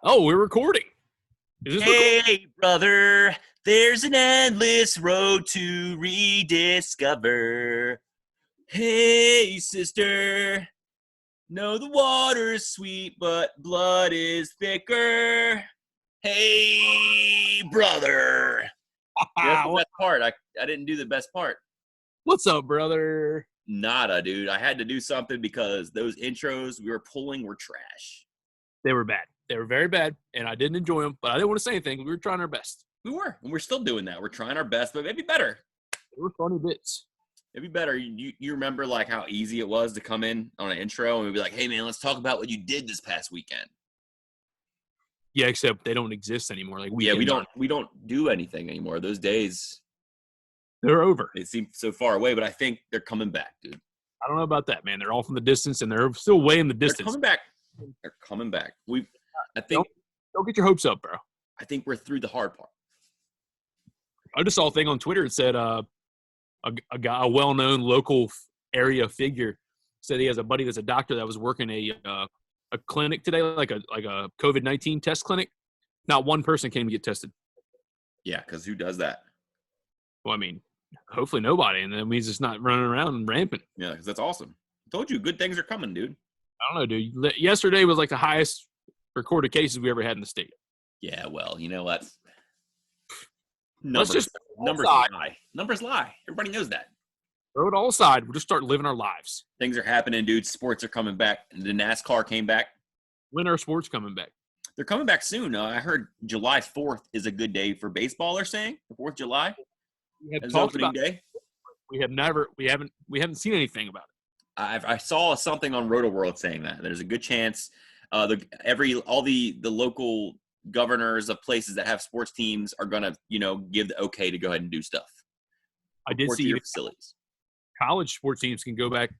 Oh, we're recording. Is this recording? Hey, brother, there's an endless road to rediscover. Hey, sister, know the water's sweet, but blood is thicker. Hey, brother. That's the best part. I didn't do the best part. What's up, brother? Nada, dude. I had to do something because those intros we were pulling were trash. They were bad. They were very bad, and I didn't enjoy them, but I didn't want to say anything. We were trying our best. We were, and we're still doing that. We're trying our best, but maybe better. They were funny bits. It'd be better. You remember like how easy it was to come in on an intro and we'd be like, hey man, let's talk about what you did this past weekend. Yeah, except they don't exist anymore. Like we don't do anything anymore. Those days, they're over. they seem so far away, but I think they're coming back, dude. I don't know about that, man. They're all from the distance, and they're still way in the distance. They're coming back. They're coming back. I think don't get your hopes up, bro. I think we're through the hard part. I just saw a thing on Twitter. It said a well-known local area figure said he has a buddy that's a doctor that was working a clinic today, like a COVID-19 test clinic. Not one person came to get tested. Yeah, because who does that? Well, I mean, hopefully nobody, and that means it's not running around and rampant. Yeah, because that's awesome. I told you, good things are coming, dude. I don't know, dude. Yesterday was like the highest recorded cases we ever had in the state. Yeah, well, you know what? Numbers lie. Numbers lie. Everybody knows that. Throw it all aside. We'll just start living our lives. Things are happening, dude. Sports are coming back. The NASCAR came back. When are sports coming back? They're coming back soon. I heard July 4th is a good day for baseball. They're saying the 4th of July is opening day. We haven't seen anything about it. I saw something on Roto World saying that there's a good chance. All the local governors of places that have sports teams are gonna, give the okay to go ahead and do stuff. I did see facilities. College sports teams can go back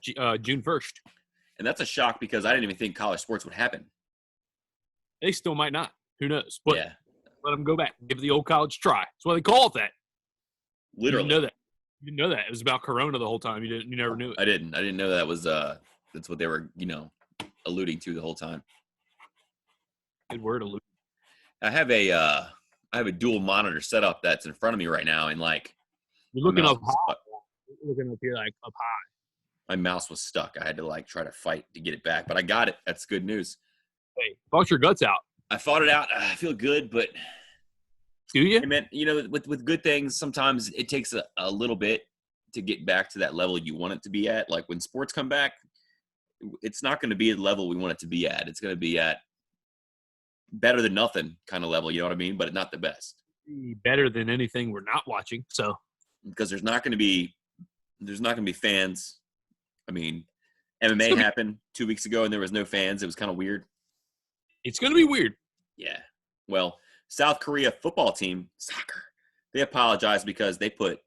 June 1st. And that's a shock because I didn't even think college sports would happen. They still might not. Who knows? But yeah. Let them go back. Give the old college try. That's why they call it that. Literally. You didn't know that. You didn't know that. It was about Corona the whole time. You never knew it. I didn't know that was that's what they were, alluding to the whole time. Good word, alluding. I have a dual monitor setup that's in front of me right now, and like you're looking up high. You're looking up here like up high. My mouse was stuck. I had to try to fight to get it back, but I got it. That's good news. Hey, fought your guts out. I fought it out. I feel good, but do you? Hey man, with good things, sometimes it takes a little bit to get back to that level you want it to be at. Like when sports come back, it's not going to be at the level we want it to be at. It's going to be at better than nothing kind of level, you know what I mean? But not the best. Better than anything we're not watching. So because there's not going to be fans. I mean, MMA happened 2 weeks ago and there was no fans. It was kind of weird. It's going to be weird. Yeah. Well, South Korea football team, soccer, they apologized because they put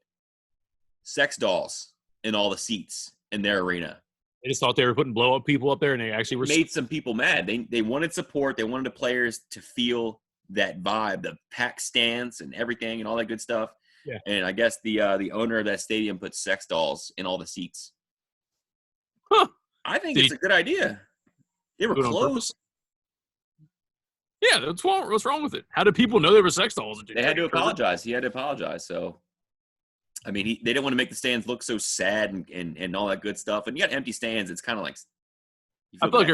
sex dolls in all the seats in their arena. They just thought they were putting blow-up people up there, and they actually were. Made some people mad. They wanted support. They wanted the players to feel that vibe, the pack stance and everything and all that good stuff. Yeah. And I guess the owner of that stadium put sex dolls in all the seats. Huh. I think it's a good idea. They were closed. Yeah, what's wrong with it? How did people know they were sex dolls? They had to apologize. He had to apologize. So, I mean, they didn't want to make the stands look so sad and all that good stuff. And you got empty stands. It's kind of like I feel like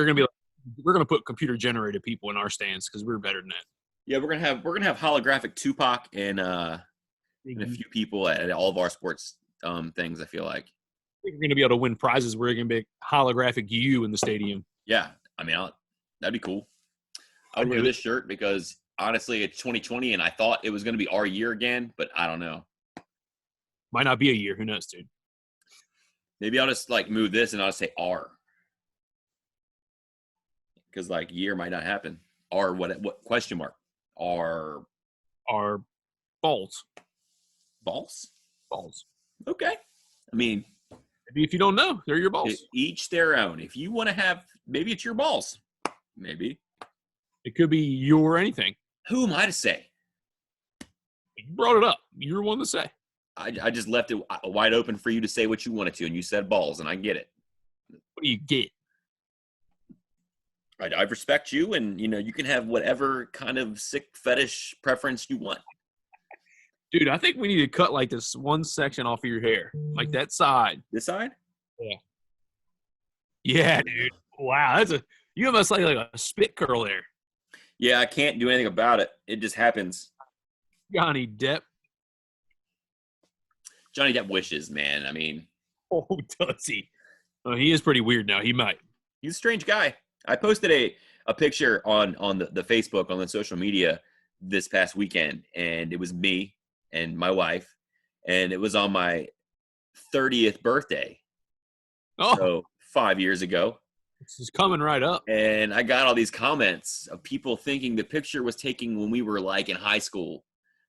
we're gonna put computer generated people in our stands because we're better than that. Yeah, we're gonna have holographic Tupac and a few people at all of our sports things. I feel like I think we're gonna be able to win prizes. We're gonna be holographic you in the stadium. Yeah, I mean that'd be cool. I would wear this shirt because honestly, it's 2020, and I thought it was gonna be our year again, but I don't know. Might not be a year. Who knows, dude? Maybe I'll just move this and I'll just say R. Because year might not happen. R what question mark? R balls. Balls? Balls. Okay. I mean maybe if you don't know, they're your balls. Each their own. If you want to have maybe it's your balls. Maybe. It could be your anything. Who am I to say? You brought it up. You're one to say. I just left it wide open for you to say what you wanted to, and you said balls, and I get it. What do you get? I respect you, and you can have whatever kind of sick fetish preference you want. Dude, I think we need to cut like this one section off of your hair, like that side. This side? Yeah. Yeah, dude. Wow, you almost like a spit curl there. Yeah, I can't do anything about it. It just happens. Johnny Depp. Johnny Depp wishes, man. I mean, Oh, does he? Oh, he is pretty weird now. He might. he's a strange guy. I posted a picture on the Facebook, on the social media this past weekend, and it was me and my wife, and it was on my 30th birthday. Oh, So 5 years ago. this is coming right up. And I got all these comments of people thinking the picture was taken when we were like in high school,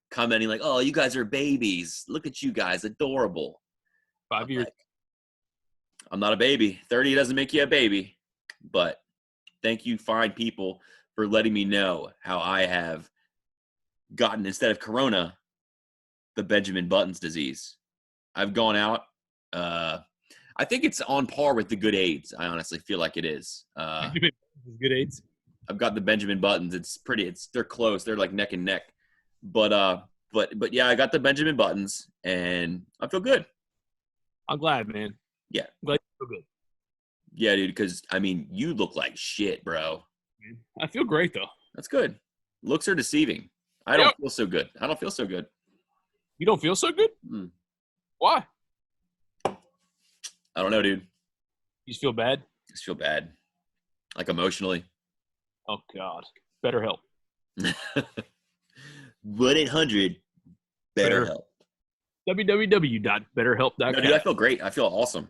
commenting like, "Oh, you guys are babies. Look at you guys, adorable." 5 years. Like, I'm not a baby. 30 doesn't make you a baby. But thank you, fine people, for letting me know how I have gotten, instead of corona, the Benjamin Buttons disease. I've gone out. I think it's on par with the good AIDS. I honestly feel like it is. Good AIDS. I've got the Benjamin Buttons. It's pretty. They're close. They're like neck and neck. But yeah, I got the Benjamin Buttons, and I feel good. I'm glad, man. Yeah. I'm glad you feel good. Yeah, dude. Because I mean, you look like shit, bro. I feel great though. That's good. Looks are deceiving. I don't feel so good. I don't feel so good. You don't feel so good? Mm. Why? I don't know, dude. You just feel bad? I just feel bad. Like emotionally. Oh God. Better help. 1-800 BetterHelp. www.betterhelp.com. No, dude, I feel great. I feel awesome.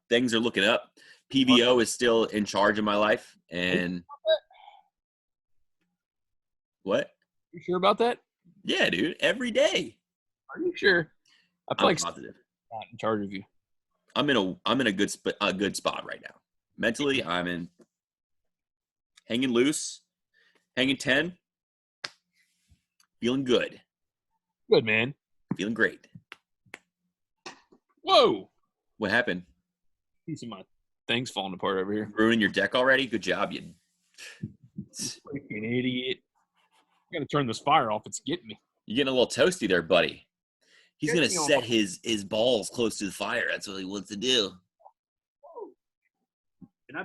Things are looking up. PVO is still in charge of my life. And what? You sure about that? Yeah, dude. Every day. Are you sure? I feel I'm like positive. not in charge of you. I'm in a good spot right now. Mentally, I'm in hanging loose, hanging 10, feeling good, Good, man. feeling great. Whoa. What happened? Piece of my thing's falling apart over here. Ruining your deck already? Good job, you. Freaking idiot. I gotta turn this fire off. It's getting me. You're getting a little toasty there, buddy. He's gonna Get me on set his balls close to the fire. That's what he wants to do.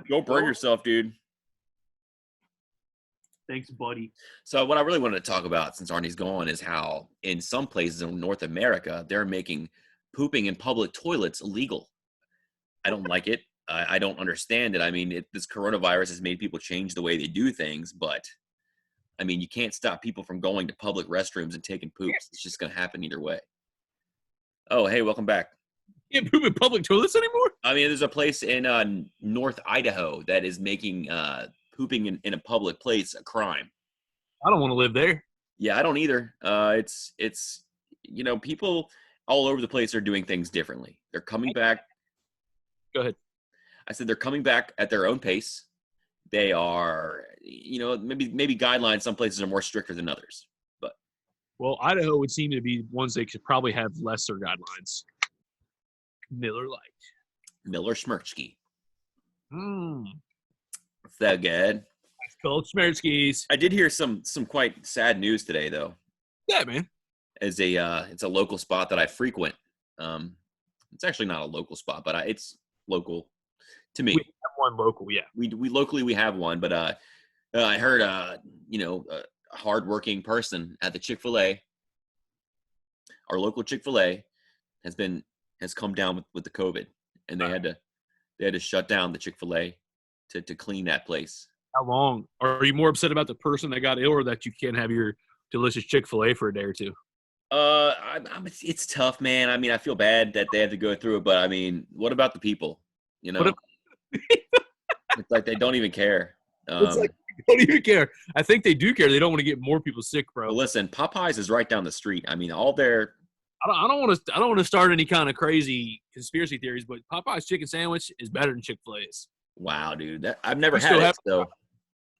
Don't burn yourself, dude. Thanks, buddy. So what I really wanted to talk about, since Arnie's gone, is how in some places in North America they're making pooping in public toilets illegal. I don't like it. I don't understand it. I mean, this coronavirus has made people change the way they do things, but I mean, you can't stop people from going to public restrooms and taking poops. It's just going to happen either way. Oh, hey, welcome back. You can't poop in public toilets anymore? I mean, there's a place in North Idaho that is making pooping in a public place a crime. I don't want to live there. Yeah, I don't either. It's people all over the place are doing things differently. They're coming back. Go ahead. I said they're coming back at their own pace. They are, maybe guidelines. Some places are more stricter than others. But Well, Idaho would seem to be ones that could probably have lesser guidelines. Miller Lite. Miller Schmerchky. Mmm. So good. It's called Smearskis. I did hear some quite sad news today, though. Yeah, man. It's a local spot that I frequent. It's actually not a local spot, but it's local to me. We have one local, yeah. We locally have one, but I heard a hardworking person at the Chick-fil-A, our local Chick-fil-A, has come down with the COVID, and they had to shut down the Chick-fil-A to clean that place. How long? Are you more upset about the person that got ill, or that you can't have your delicious Chick-fil-A for a day or two? It's tough, man. I mean, I feel bad that they have to go through it, but I mean, what about the people? It's like they don't even care. It's like they don't even care. I think they do care. They don't want to get more people sick, bro. But listen, Popeyes is right down the street. I mean, all their I don't want to start any kind of crazy conspiracy theories, but Popeye's chicken sandwich is better than Chick-fil-A's. wow, dude, I've never You had still it. have- So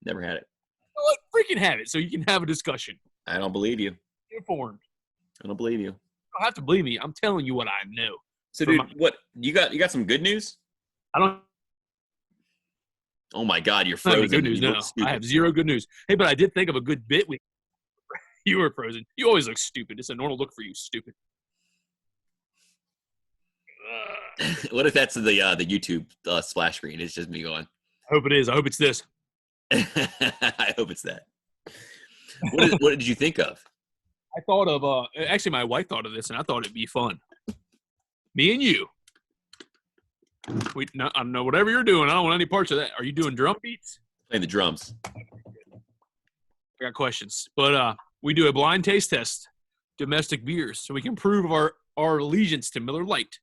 never had it. You know what? Freaking have it so you can have a discussion. I don't believe you. Get informed. I don't believe you. You don't have to believe me. I'm telling you what I know. So, For dude, my- what you got? You got some good news? I don't Oh my God, you're Not any frozen good and news. you look No, I stupid. have zero good news. Hey, but I did think of a good bit. You were frozen. You always look stupid. It's a normal look for you, stupid. What if that's the YouTube splash screen? It's just me going. I hope it is. I hope it's this. I hope it's that. What did you think of? I thought of actually my wife thought of this, and I thought it'd be fun. Me and you. I don't know whatever you're doing. I don't want any parts of that. Are you doing drum beats? Playing the drums. I got questions, but we do a blind taste test, domestic beers, so we can prove our allegiance to Miller Lite.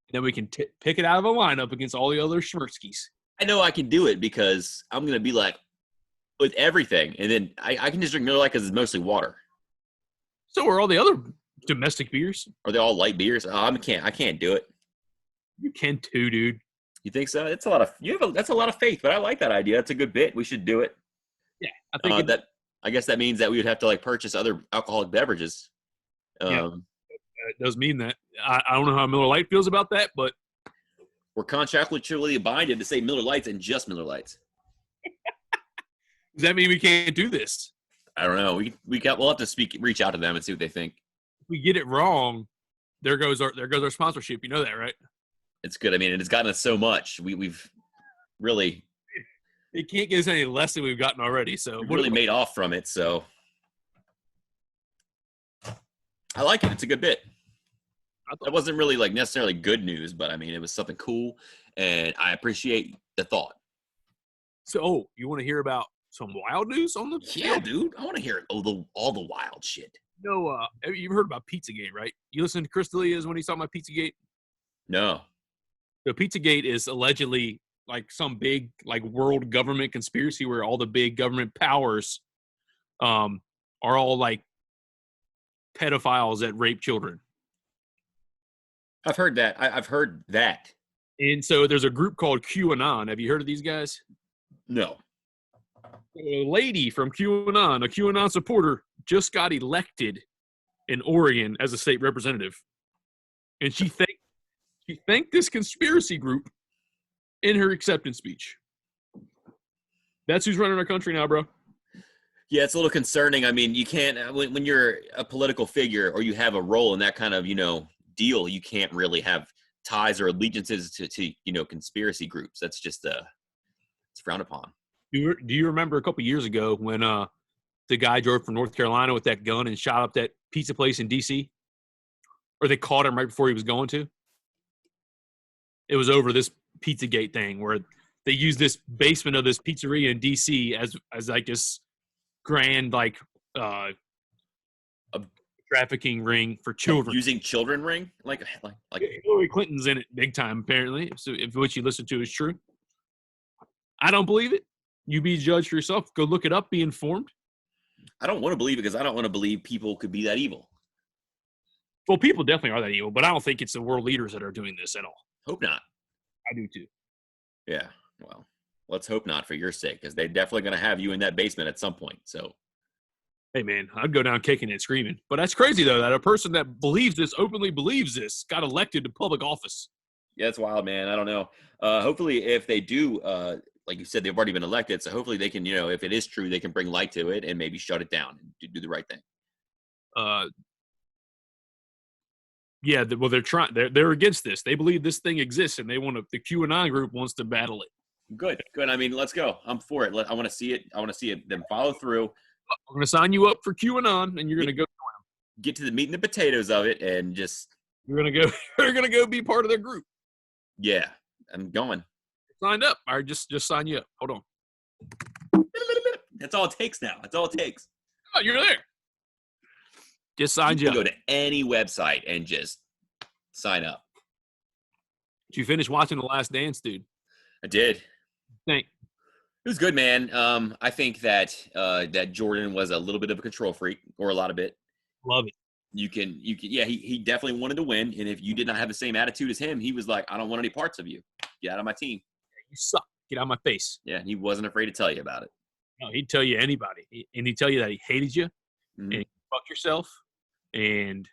And then we can pick it out of a lineup against all the other Schmerskis. I know I can do it because I'm gonna be like with everything, and then I can just drink Miller Lite because it's mostly water. So are all the other domestic beers. Are they all light beers? Oh, I can't do it. You can too, dude. You think so? It's a lot of that's a lot of faith, but I like that idea. That's a good bit. We should do it. Yeah, I think I guess that means that we would have to like purchase other alcoholic beverages. Yeah, it does mean that. I don't know how Miller Lite feels about that, but we're contractually binded to say Miller Lights and just Miller Lights. does that mean we can't do this? I don't know. We'll have to reach out to them and see what they think. If we get it wrong, there goes our sponsorship. You know that, right? It's good. I mean, it's gotten us so much. We've really it can't get us any less than we've gotten already. So we've really made off from it. So I like it. It's a good bit. That wasn't really like necessarily good news, but I mean, it was something cool, and I appreciate the thought. So, you want to hear about some wild news on the field? Dude. I want to hear all the wild shit. You've heard about Pizzagate, right? You listen to Chris D'Elia's when he's talking about Pizzagate? No. So Pizzagate is allegedly like some big like world government conspiracy where all the big government powers are all like pedophiles that rape children. I've heard that. I've heard that. And so there's a group called QAnon. Have you heard of these guys? No. A lady from QAnon, a QAnon supporter, just got elected in Oregon as a state representative. And she thanked this conspiracy group in her acceptance speech. That's who's running our country now, bro. Yeah, it's a little concerning. I mean, you can't when you're a political figure or you have a role in that kind of, deal, you can't really have ties or allegiances to conspiracy groups. That's just it's frowned upon. Do you remember a couple years ago when the guy drove from North Carolina with that gun and shot up that pizza place in D.C.? Or they caught him right before he was going to? It was over this Pizzagate thing where they used this basement of this pizzeria in D.C. as like this grand like a trafficking ring for children. Using children ring? Like Hillary Clinton's in it big time, apparently. So if what you listen to is true. I don't believe it. You be judged for yourself. Go look it up. Be informed. I don't want to believe it because I don't want to believe people could be that evil. Well, people definitely are that evil, but I don't think it's the world leaders that are doing this at all. Hope not. I do too. Yeah. Well, let's hope not for your sake because they're definitely going to have you in that basement at some point. So. Hey, man, I'd go down kicking and screaming. But that's crazy, though, that a person that openly believes this, got elected to public office. Yeah, it's wild, man. I don't know. Hopefully, if they do, like you said, they've already been elected. So hopefully they can, if it is true, they can bring light to it and maybe shut it down and do the right thing. Yeah, well, they're trying. They're against this. They believe this thing exists, and they want to. The QAnon group wants to battle it. Good. I mean, let's go. I'm for it. I want to see it. I want to see them follow through. We're going to sign you up for QAnon, and you're going to go get to the meat and the potatoes of it, and just you're going to go. You're going to go be part of their group. Yeah, I'm going. Signed up. All right, just sign you up. Hold on. That's all it takes now. That's all it takes. Oh, you're there. Just sign you up. Go to any website and just sign up. Did you finish watching The Last Dance, dude? I did. Thank. It was good, man. I think that that Jordan was a little bit of a control freak, or a lot of it. Love it. You can. Yeah, he definitely wanted to win, and if you did not have the same attitude as him, he was like, "I don't want any parts of you. Get out of my team. You suck. Get out of my face." Yeah, and he wasn't afraid to tell you about it. No, he'd tell you anybody, and he'd tell you that he hated you, and fuck yourself, and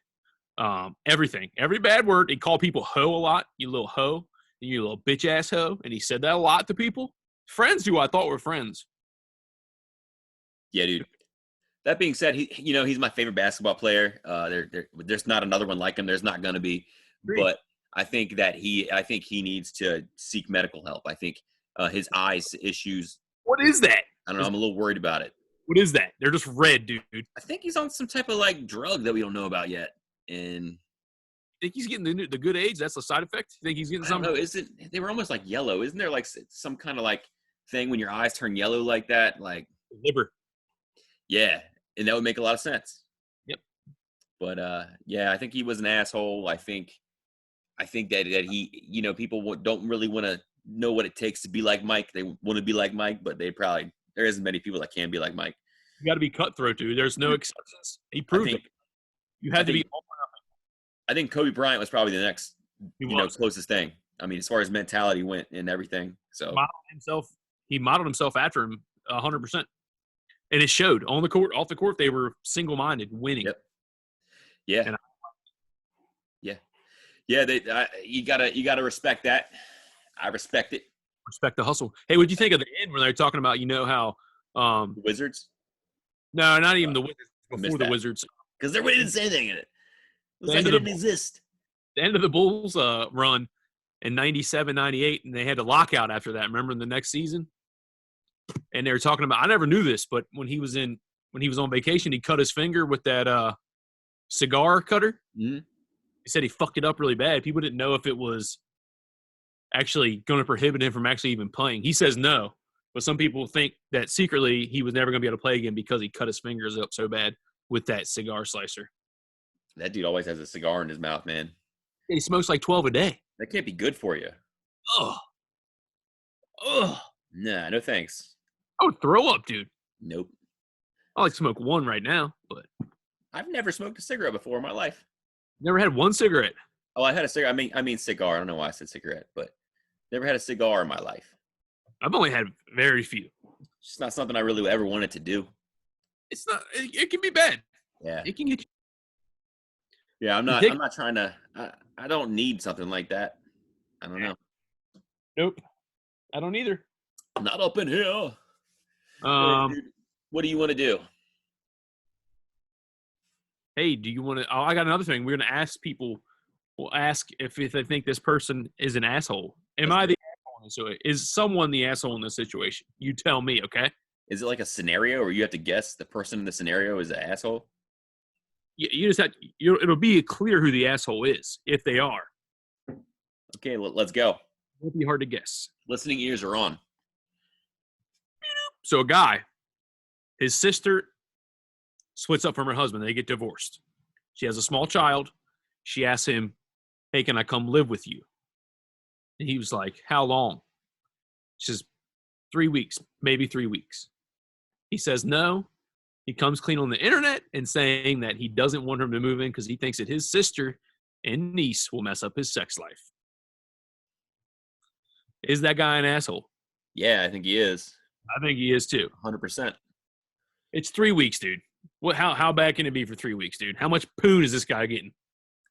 everything, every bad word. He'd call people hoe a lot. You little hoe, and you little bitch ass hoe, and he said that a lot to people. Friends who I thought were friends. Yeah, dude. That being said, he's my favorite basketball player. There's not another one like him. There's not going to be, Agreed. but I think he needs to seek medical help. I think his eyes issues. What is that? I don't know. I'm a little worried about it. What is that? They're just red, dude. I think he's on some type of like drug that we don't know about yet. And Think he's getting the good age? That's the side effect. You think he's getting I don't something? know. They were almost like yellow? Isn't there like some kind of like thing when your eyes turn yellow like that? Like Liver. yeah, and that would make a lot of sense. Yep. But yeah, I think he was an asshole. I think that he, people don't really want to know what it takes to be like Mike. They want to be like Mike, but there isn't many people that can be like Mike. You got to be cutthroat, dude. There's no exceptions. He proved it. You had to be. I think Kobe Bryant was probably the next, closest thing. I mean, as far as mentality went and everything. So he modeled himself after him 100%, and it showed on the court, off the court. They were single-minded, winning. Yep. Yeah. You gotta respect that. I respect it. Respect the hustle. Hey, what'd you think of the end when they're talking about how the Wizards? No, not even the Wizards. Before the Wizards, because they didn't say anything in it. Looks like it didn't exist. The end of the Bulls run in 97, 98, and they had a lockout after that. Remember in the next season? And they were talking about, I never knew this, but when he was on vacation, he cut his finger with that cigar cutter. Mm-hmm. He said he fucked it up really bad. People didn't know if it was actually going to prohibit him from actually even playing. He says no, but some people think that secretly he was never going to be able to play again because he cut his fingers up so bad with that cigar slicer. That dude always has a cigar in his mouth, man. He smokes like 12 a day. That can't be good for you. Ugh. Nah, no thanks. I would throw up, dude. Nope. I like to smoke one right now, but I've never smoked a cigarette before in my life. Never had one cigarette. Oh, I had a cigarette. I mean cigar. I don't know why I said cigarette, but never had a cigar in my life. I've only had very few. It's just not something I really ever wanted to do. It's not. It can be bad. Yeah. It can get you. Yeah, I'm not trying to. I don't need something like that. I don't know. Nope. I don't either. Not up in here. Hey, dude, what do you want to do? Hey, do you want to? Oh, I got another thing. We're going to ask people. We'll ask if they think this person is an asshole. Am I the asshole in this? Is someone the asshole in this situation? You tell me, okay? Is it like a scenario where you have to guess the person in the scenario is an asshole? You just have. It'll be clear who the asshole is if they are. Okay, let's go. It won't be hard to guess. Listening ears are on. So a guy, his sister splits up from her husband. They get divorced. She has a small child. She asks him, hey, can I come live with you? And he was like, how long? She says, 3 weeks, maybe 3 weeks. He says no. He comes clean on the internet and saying that he doesn't want her to move in because he thinks that his sister and niece will mess up his sex life. Is that guy an asshole? Yeah, I think he is. I think he is too. 100%. It's 3 weeks, dude. How bad can it be for 3 weeks, dude? How much poon is this guy getting?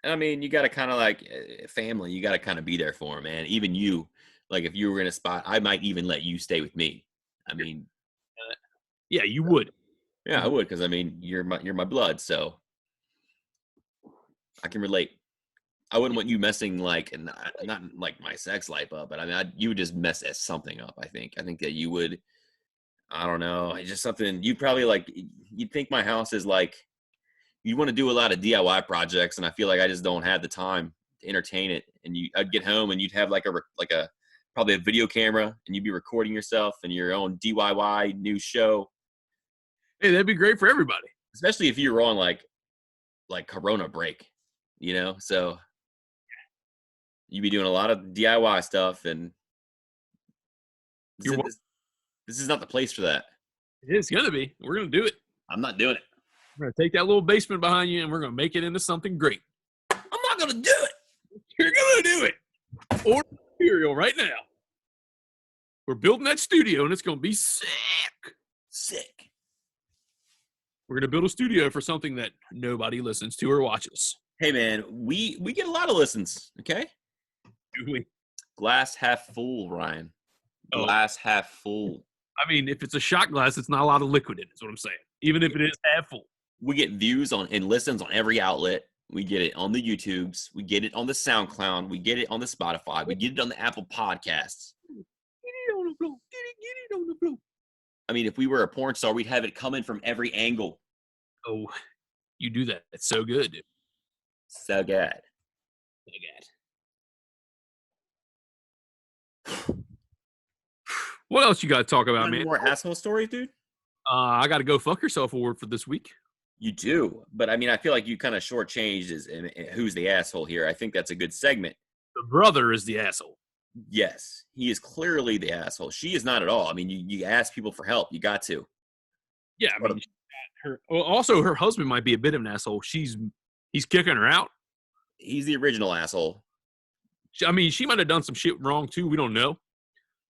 I mean, you got to kind of like family. You got to kind of be there for him, man. Even you, like if you were in a spot, I might even let you stay with me. I mean, yeah, you would. Yeah, I would, because I mean, you're my blood, so I can relate. I wouldn't want you messing like, and not like my sex life up, but I mean, you would just mess something up. I think that you would. I don't know. It's just something you'd probably like. You'd think my house is like. You want to do a lot of DIY projects, and I feel like I just don't have the time to entertain it. And I'd get home, and you'd have like a probably a video camera, and you'd be recording yourself and your own DIY new show. Hey, that'd be great for everybody. Especially if you were on like Corona break, so you'd be doing a lot of DIY stuff, and this is not the place for that. It's going to be. We're going to do it. I'm not doing it. We're going to take that little basement behind you, and we're going to make it into something great. I'm not going to do it. You're going to do it. Order material right now. We're building that studio, and it's going to be sick. Sick. We're going to build a studio for something that nobody listens to or watches. Hey, man, we get a lot of listens, okay? Do we? Glass half full, Ryan. Oh, glass half full. I mean, if it's a shot glass, it's not a lot of liquid in it, is what I'm saying. Even if it is half full. We get views on and listens on every outlet. We get it on the YouTubes. We get it on the SoundCloud. We get it on the Spotify. We get it on the Apple Podcasts. Get it on the floor. Get it on the floor. I mean, if we were a porn star, we'd have it coming from every angle. Oh, you do that. It's so good, dude. So good. So good. What else you got to talk about, Any man? more asshole stories, dude? I got to go fuck yourself award for this week. You do, but I mean, I feel like you kind of shortchanged who's the asshole here. I think that's a good segment. The brother is the asshole. Yes, he is clearly the asshole. She is not at all. I mean, you ask people for help. You got to. Yeah, I mean, also her husband might be a bit of an asshole. He's kicking her out. He's the original asshole. I mean, she might have done some shit wrong too. We don't know.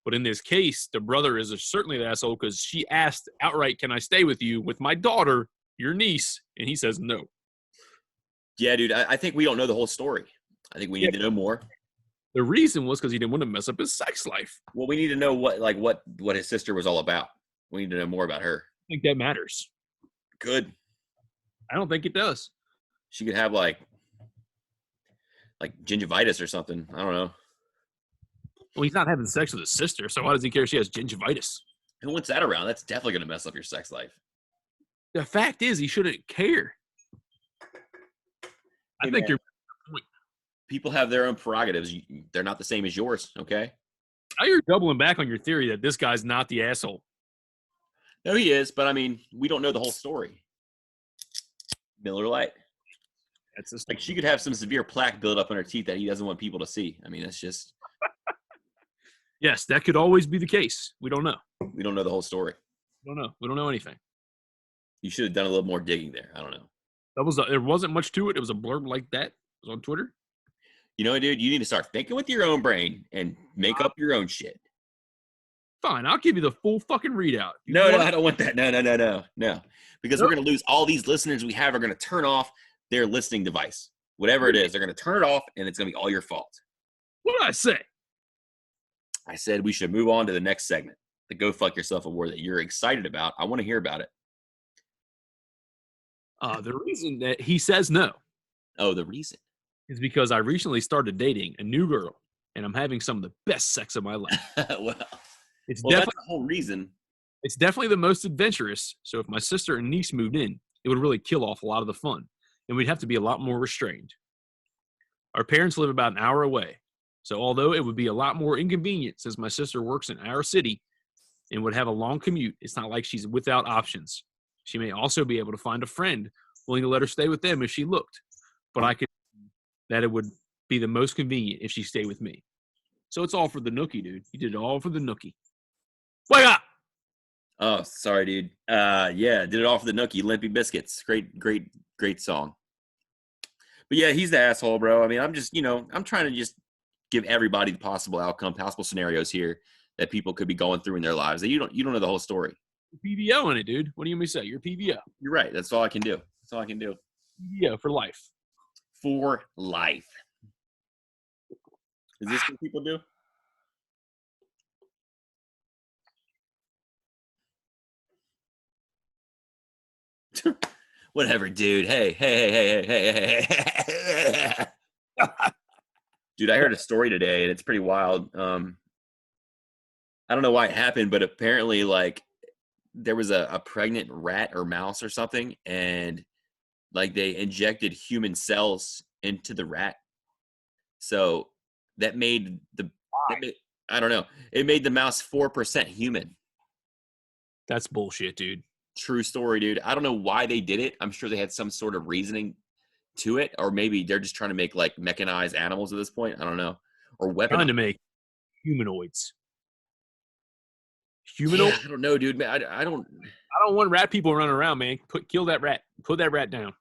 But in this case, the brother is certainly the asshole because she asked outright, "Can I stay with you with my daughter, your niece?" And he says no. Yeah, dude. I think we don't know the whole story. I think we need to know more. The reason was because he didn't want to mess up his sex life. Well, we need to know what his sister was all about. We need to know more about her. I think that matters. Good. I don't think it does. She could have like gingivitis or something. I don't know. Well, he's not having sex with his sister, so why does he care if she has gingivitis? Who wants that around? That's definitely going to mess up your sex life. The fact is, he shouldn't care. I think you're. People have their own prerogatives. They're not the same as yours, okay? Now you're doubling back on your theory that this guy's not the asshole. No, he is, but I mean, we don't know the whole story. Miller Lite. That's just like she could have some severe plaque buildup in her teeth that he doesn't want people to see. I mean, that's just. Yes, that could always be the case. We don't know. We don't know the whole story. We don't know. We don't know anything. You should have done a little more digging there. I don't know. There wasn't much to it. It was a blurb like that. It was on Twitter. You know, dude, you need to start thinking with your own brain and make up your own shit. Fine, I'll give you the full fucking readout. No, I don't want that. No. Because we're going to lose all these listeners we have are going to turn off their listening device. Whatever it is, they're going to turn it off, and it's going to be all your fault. What did I say? I said we should move on to the next segment, the Go Fuck Yourself Award that you're excited about. I want to hear about it. The reason that he says no. Oh, the reason? Is because I recently started dating a new girl, and I'm having some of the best sex of my life. well, it's that's definitely the whole reason. It's definitely the most adventurous. So if my sister and niece moved in, it would really kill off a lot of the fun, and we'd have to be a lot more restrained. Our parents live about an hour away, so although it would be a lot more inconvenient since my sister works in our city and would have a long commute, it's not like she's without options. She may also be able to find a friend willing to let her stay with them if she looked, but I could that it would be the most convenient if she stayed with me. So it's all for the nookie, dude. You did it all for the nookie. Wake up! Oh, sorry, dude. Yeah, did it all for the nookie. Limpy Biscuits. Great song. But yeah, he's the asshole, bro. I mean, I'm just, I'm trying to just give everybody the possible outcome, possible scenarios here that people could be going through in their lives. That you don't know the whole story. You're PVO in it, dude. What do you mean say? You're PVO. You're right. That's all I can do. PVO for life. For life. Is this what people do? Whatever, dude. Hey. Dude, I heard a story today, and it's pretty wild. I don't know why it happened, but apparently, like, there was a pregnant rat or mouse or something, and like they injected human cells into the rat. So that made I don't know. It made the mouse 4% human. That's bullshit, dude. True story, dude. I don't know why they did it. I'm sure they had some sort of reasoning to it, or maybe they're just trying to make like mechanized animals at this point. I don't know. Or weapons. Trying to make humanoids. Humanoid? Yeah, I don't know, dude. Man, I don't want rat people running around, man. Kill that rat. Put that rat down.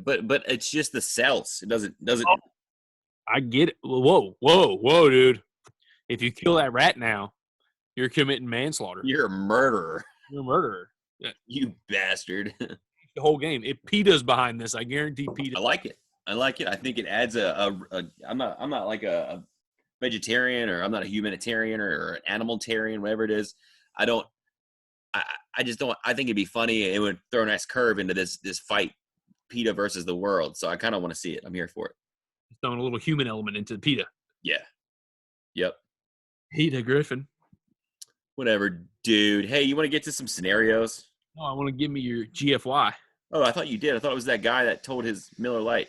But it's just the cells. It doesn't. Oh, I get it. Whoa, dude. If you kill that rat now, you're committing manslaughter. You're a murderer. You're a murderer. Yeah. You bastard. The whole game. If PETA's behind this, I guarantee PETA. I like it. I think it adds I'm not like a vegetarian or I'm not a humanitarian or an animalitarian, whatever it is. I don't. I just don't. I think it'd be funny. It would throw a nice curve into this fight, PETA versus the world. So I kind of want to see it. I'm here for it. Throwing a little human element into PETA. Yeah. Yep. PETA Griffin. Whatever, dude. Hey, you want to get to some scenarios? Oh, I want to give me your GFY. Oh, I thought you did. I thought it was that guy that told his Miller Lite.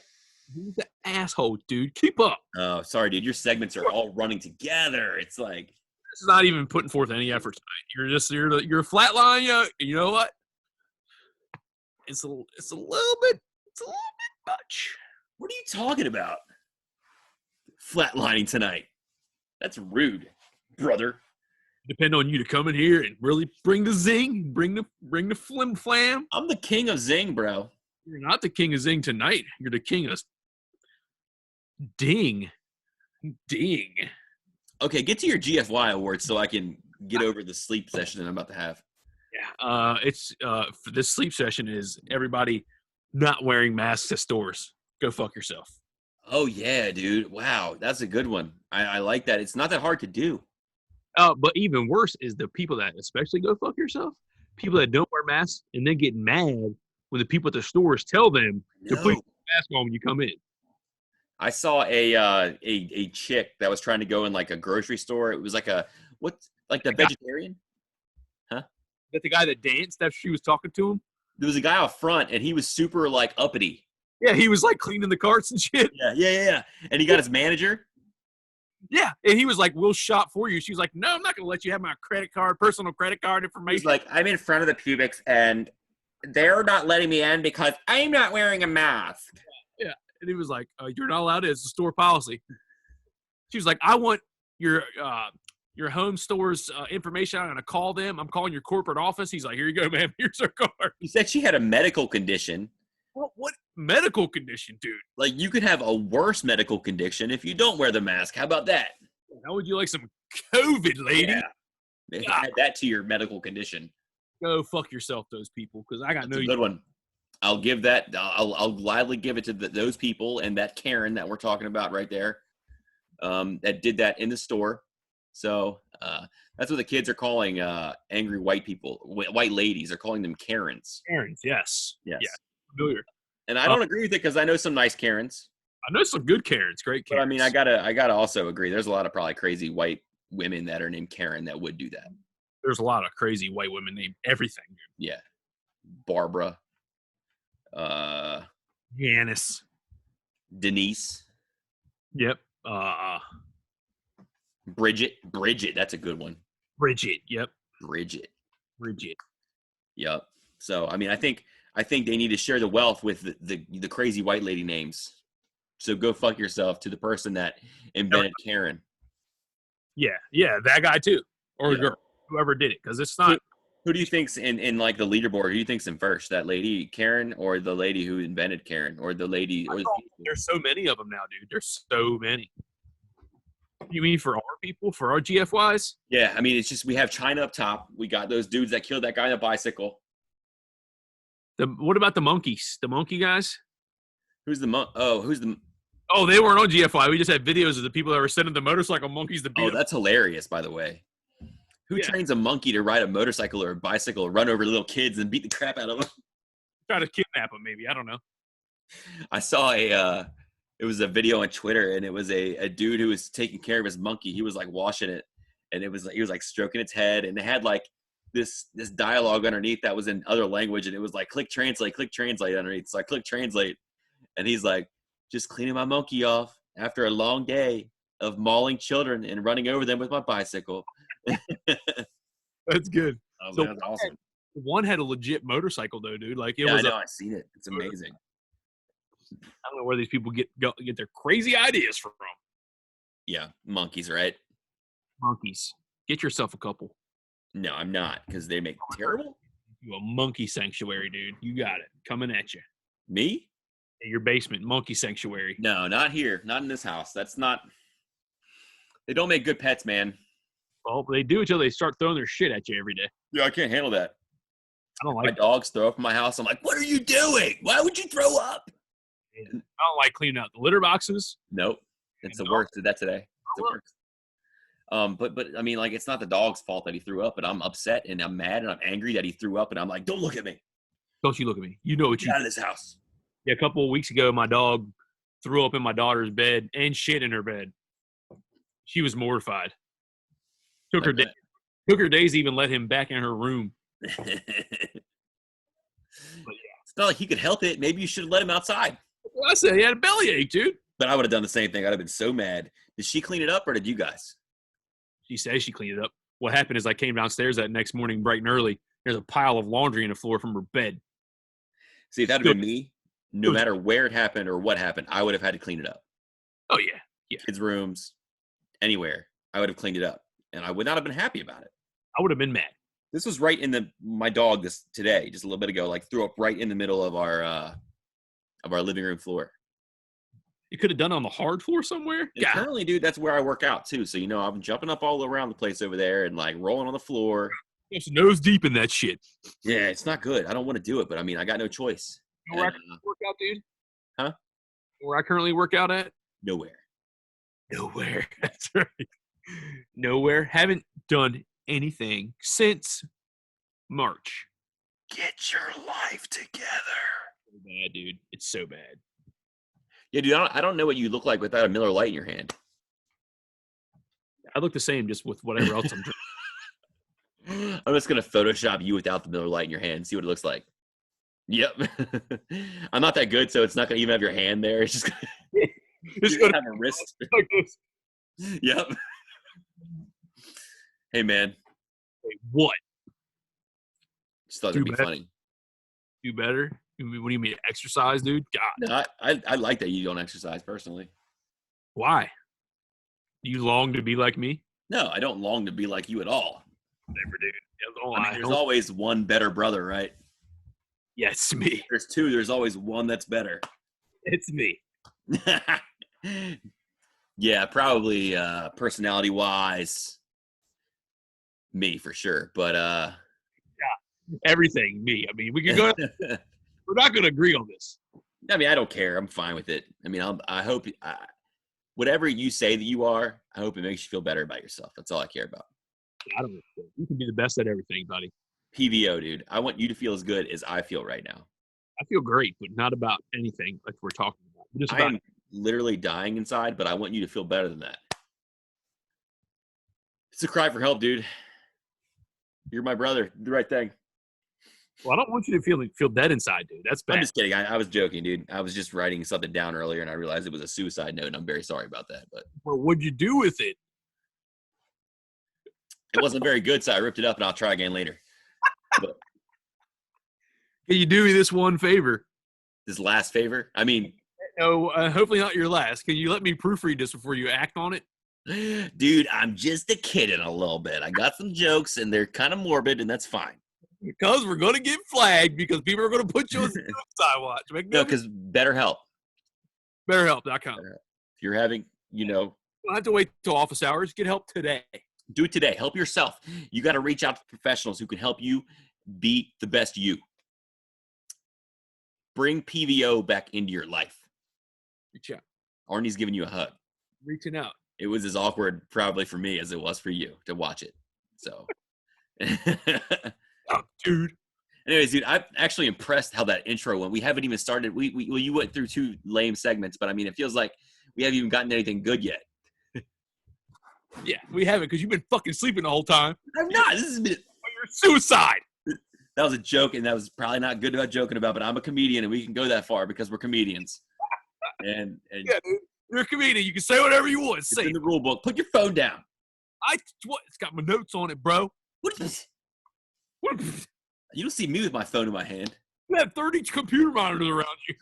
Who's the asshole, dude? Keep up. Oh, sorry, dude. Your segments are all running together. It's like This is not even putting forth any effort tonight. You're a flat line. You know what? It's a little bit much. what are you talking about? Flatlining tonight. That's rude, brother. Depend on you to come in here and really bring the zing, bring the flim flam. I'm the king of zing, bro. You're not the king of zing tonight. You're the king of ding. Okay, get to your GFY award so I can get over the sleep session that I'm about to have. Yeah. It's for this sleep session is everybody not wearing masks at stores. Go fuck yourself. Oh yeah, dude. Wow, that's a good one. I like that. It's not that hard to do. But even worse is the people that especially go fuck yourself. People that don't wear masks and then get mad when the people at the stores tell them to put your mask on when you come in. I saw a chick that was trying to go in like a grocery store. It was like the vegetarian? Huh? That the guy that danced after she was talking to him? There was a guy out front and he was super like uppity. Yeah, he was like cleaning the carts and shit. Yeah. And he got his manager. Yeah, and he was like, "We'll shop for you." She was like, "No, I'm not going to let you have my personal credit card information." He's like, "I'm in front of the pubics and they're not letting me in because I'm not wearing a mask." Yeah, and he was like, "You're not allowed to. It's a store policy." She was like, "I want your home store's information. I'm going to call them. I'm calling your corporate office." He's like, "Here you go, ma'am. Here's her card." He said she had a medical condition. What medical condition, dude? Like, you could have a worse medical condition if you don't wear the mask. How about that? How would you like some COVID, lady? Yeah. Add that to your medical condition. Go fuck yourself, those people, because I got That's a good one. I'll give that. I'll gladly give it to those people and that Karen that we're talking about right there, that did that in the store. So that's what the kids are calling angry white people, white ladies. They're calling them Karens. Karens, yes. Yes. Yeah. Familiar. And I don't agree with it because I know some nice Karens. I know some good Karens, great Karens. But I mean, I gotta also agree. There's a lot of probably crazy white women that are named Karen that would do that. There's a lot of crazy white women named everything. Dude. Yeah, Barbara, Janice, Denise. Yep. Bridget. That's a good one. Bridget. Yep. Bridget. Yep. So I mean, I think they need to share the wealth with the crazy white lady names. So go fuck yourself to the person that invented Karen. Yeah, that guy too, or girl, whoever did it, because it's not. Who do you think's in like the leaderboard? Who do you think's in first? That lady Karen, or the lady who invented Karen, or the lady? Or There's so many of them now, dude. There's so many. You mean for our people, for our GFYs? Yeah, I mean it's just we have China up top. We got those dudes that killed that guy on a bicycle. What about the monkeys? The monkey guys? Who's the Oh, they weren't on GFY. We just had videos of the people that were sending the motorcycle monkeys to beat them. That's hilarious, by the way. Who trains a monkey to ride a motorcycle or a bicycle or run over little kids and beat the crap out of them? Try to kidnap them, maybe. I don't know. I saw it was a video on Twitter, and it was a dude who was taking care of his monkey. He was like washing it, and he was like stroking its head, and they had like this dialogue underneath that was in other language, and it was like click translate underneath. So I click translate, and he's like, just cleaning my monkey off after a long day of mauling children and running over them with my bicycle. That's good. So that's awesome. One had a legit motorcycle though, dude. Like I know. I've seen it. It's amazing. I don't know where these people get their crazy ideas from. Yeah, monkeys, right? Monkeys. Get yourself a couple. No, I'm not, because they make terrible. You a monkey sanctuary, dude. You got it. Coming at you. Me? In your basement, monkey sanctuary. No, not here. Not in this house. That's not. They don't make good pets, man. Well, they do until they start throwing their shit at you every day. Yeah, I can't handle that. I don't like my dogs throw up in my house. I'm like, what are you doing? Why would you throw up? I don't like cleaning out the litter boxes. Nope. It's the worst. Did that today. It's the worst. But I mean, like, it's not the dog's fault that he threw up, but I'm upset and I'm mad and I'm angry that he threw up, and I'm like, don't look at me. Don't you look at me. You know what Get you out of this house. Yeah, a couple of weeks ago, my dog threw up in my daughter's bed and shit in her bed. She was mortified. Took her Like day, that. took her days to even let him back in her room. It's But yeah, not like he could help it. Maybe you should have let him outside. I said he had a bellyache, dude. But I would have done the same thing. I'd have been so mad. Did she clean it up or did you guys? She says she cleaned it up. What happened is I came downstairs that next morning bright and early. There's a pile of laundry on the floor from her bed. See, if that had been me, no matter where it happened or what happened, I would have had to clean it up. Oh yeah, yeah. Kids' rooms, anywhere, I would have cleaned it up, and I would not have been happy about it. I would have been mad. This was right in my dog today, just a little bit ago, like threw up right in the middle of our living room floor. You could have done it on the hard floor somewhere. And God. currently, dude, that's where I work out too. So I'm jumping up all around the place over there and like rolling on the floor. Just nose deep in that shit. Yeah, it's not good. I don't want to do it, but I mean, I got no choice. You know where I currently work out, dude? Huh? Where I currently work out at? Nowhere. Nowhere. That's right. Nowhere. Haven't done anything since March. Get your life together. So bad, dude. It's so bad. Yeah, dude, I don't know what you look like without a Miller Lite in your hand. I look the same just with whatever else I'm drinking. I'm just going to Photoshop you without the Miller Lite in your hand, see what it looks like. Yep. I'm not that good, so it's not going to even have your hand there. It's just going to have a wrist. Like this. Yep. Hey, man. Wait, what? Just thought it'd be funny. Do better? What do you mean, exercise, dude? God. No, I like that you don't exercise personally. Why? You long to be like me? No, I don't long to be like you at all. Never, dude. There's always one better brother, right? Yeah, it's me. There's two. There's always one that's better. It's me. Yeah, probably personality-wise, me for sure. But yeah, everything me. I mean, we can go. We're not going to agree on this. I mean, I don't care. I'm fine with it. I mean, I hope whatever you say that you are, I hope it makes you feel better about yourself. That's all I care about. I don't know. You can be the best at everything, buddy. PVO, dude. I want you to feel as good as I feel right now. I feel great, but not about anything like we're talking about. Just I am literally dying inside, but I want you to feel better than that. It's a cry for help, dude. You're my brother. Do the right thing. Well, I don't want you to feel dead inside, dude. That's bad. I'm just kidding. I was joking, dude. I was just writing something down earlier, and I realized it was a suicide note, and I'm very sorry about that. But well, what'd you do with it? It wasn't very good, so I ripped it up, and I'll try again later. But Can you do me this one favor? this last favor? I mean, No, hopefully not your last. Can you let me proofread this before you act on it? dude, I'm just a kidding a little bit. I got some jokes, and they're kind of morbid, and that's fine. Because we're going to get flagged because people are going to put you on suicide watch. No, because BetterHelp. BetterHelp.com. If you're having, You don't have to wait till office hours. Get help today. do it today. Help yourself. You got to reach out to professionals who can help you be the best you. Bring PVO back into your life. Reach out. Arnie's giving you a hug. Reaching out. It was as awkward probably for me as it was for you to watch it. So, Oh, dude. anyways, dude, I'm actually impressed how that intro went. We haven't even started. You went through 2 lame segments, but I mean, it feels like we haven't even gotten anything good yet. Yeah, we haven't because you've been fucking sleeping the whole time. I'm not. This has been. You're suicide. That was a joke, and that was probably not good about joking about. But I'm a comedian, and we can go that far because we're comedians. And Yeah, dude. You're a comedian. You can say whatever you want. it's Say in the rule book. Put your phone down. It's got my notes on it, bro. What is this? What? You don't see me with my phone in my hand. You have 30 computer monitors around you.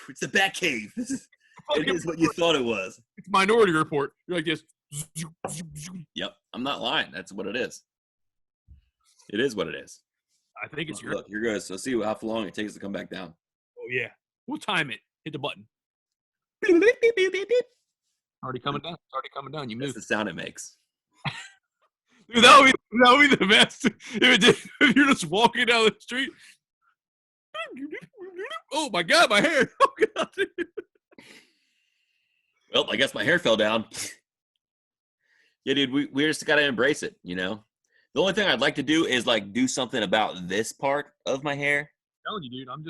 It's a bat cave. It is what you thought it was. It's Minority Report. You're like this. Yep, I'm not lying. That's what it is. It is what it is. I think it's your. Look, here goes. So see how long it takes to come back down. Oh yeah. We'll time it. Hit the button. Already coming down. It's already coming down. You That's moved. the sound it makes. Dude, that would be the best if you're just walking down the street. Oh my god, my hair! Oh god. Well, I guess my hair fell down. Yeah, dude, we just got to embrace it, you know? The only thing I'd like to do is like do something about this part of my hair. I'm telling you, dude, I'm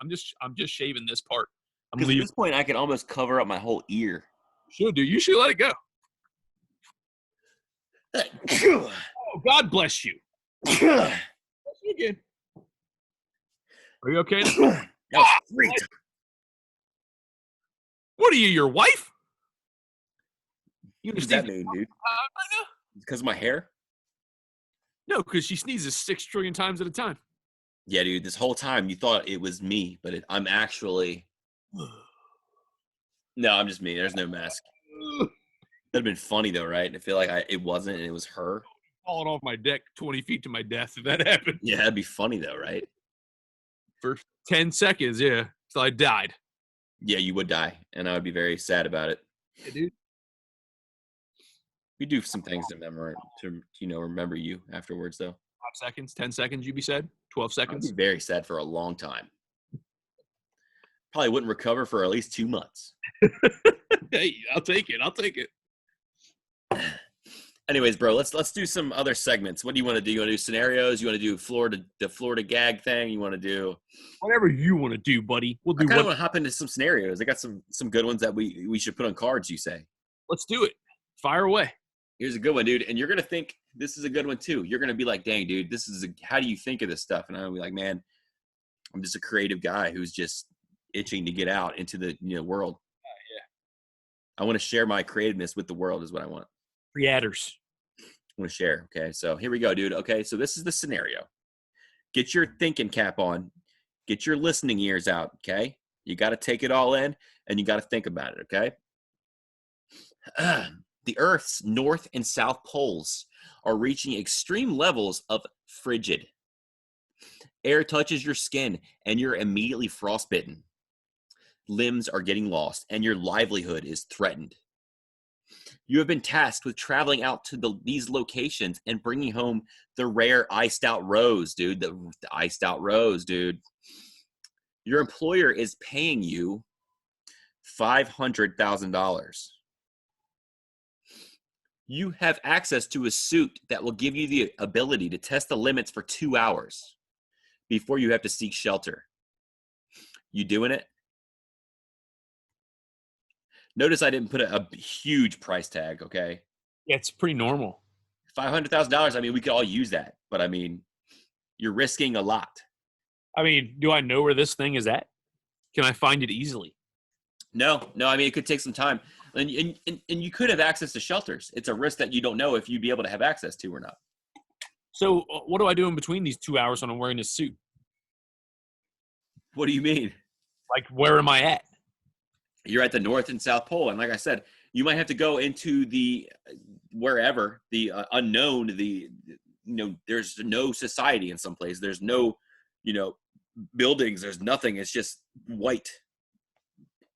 just shaving this part. I'm Because at leaving. this point, I can almost cover up my whole ear. You should let it go. That Oh, God bless you. Bless you again. Are you okay now? was free. What are you, your wife? You What does sneeze that mean, dude? right now? Because of my hair? No, because she sneezes 6 trillion times at a time. Yeah, dude. This whole time you thought it was me, but I'm actually. No, I'm just me. There's no mask. That'd have been funny though, right? I feel like it wasn't, and it was her. Falling off my deck 20 feet to my death if that happened. Yeah, that'd be funny though, right? For 10 seconds, yeah. So I died. Yeah, you would die, and I would be very sad about it. Yeah, dude. We do some things to remember you afterwards, though. 5 seconds, 10 seconds, you be said? 12 I'd seconds? be very sad for a long time. Probably wouldn't recover for at least 2 months. Hey, I'll take it. I'll take it. Anyways, bro, let's do some other segments. What do you want to do? You want to do scenarios? You want to do the Florida gag thing? You want to do Whatever you want to do, buddy. We'll I do kind of what. want to hop into some scenarios. I got some good ones that we should put on cards, you say. Let's do it. Fire away. Here's a good one, dude. And you're gonna think this is a good one too. You're gonna be like, dang, dude, how do you think of this stuff? And I'm be like, man, I'm just a creative guy who's just itching to get out into the world. Yeah. I want to share my creativeness with the world is what I want. Creators. I want to share. Okay, so here we go, dude. Okay, so this is the scenario. Get your thinking cap on. Get your listening ears out. Okay, you got to take it all in and you got to think about it. Okay. The Earth's north and south poles are reaching extreme levels of frigid. Air touches your skin and you're immediately frostbitten. Limbs are getting lost and your livelihood is threatened. You have been tasked with traveling out to these locations and bringing home the rare iced out rose, dude. The iced out rose, dude. Your employer is paying you $500,000. You have access to a suit that will give you the ability to test the limits for 2 hours before you have to seek shelter. You doing it? Notice I didn't put a huge price tag, okay? Yeah, it's pretty normal. $500,000, I mean, we could all use that. But, I mean, you're risking a lot. I mean, do I know where this thing is at? Can I find it easily? No, I mean, it could take some time. And you could have access to shelters. It's a risk that you don't know if you'd be able to have access to or not. So what do I do in between these 2 hours when I'm wearing this suit? What do you mean? Like, where am I at? You're at the North and South Pole. And like I said, you might have to go into the wherever, the unknown, there's no society in some place. There's no, buildings. There's nothing. It's just white.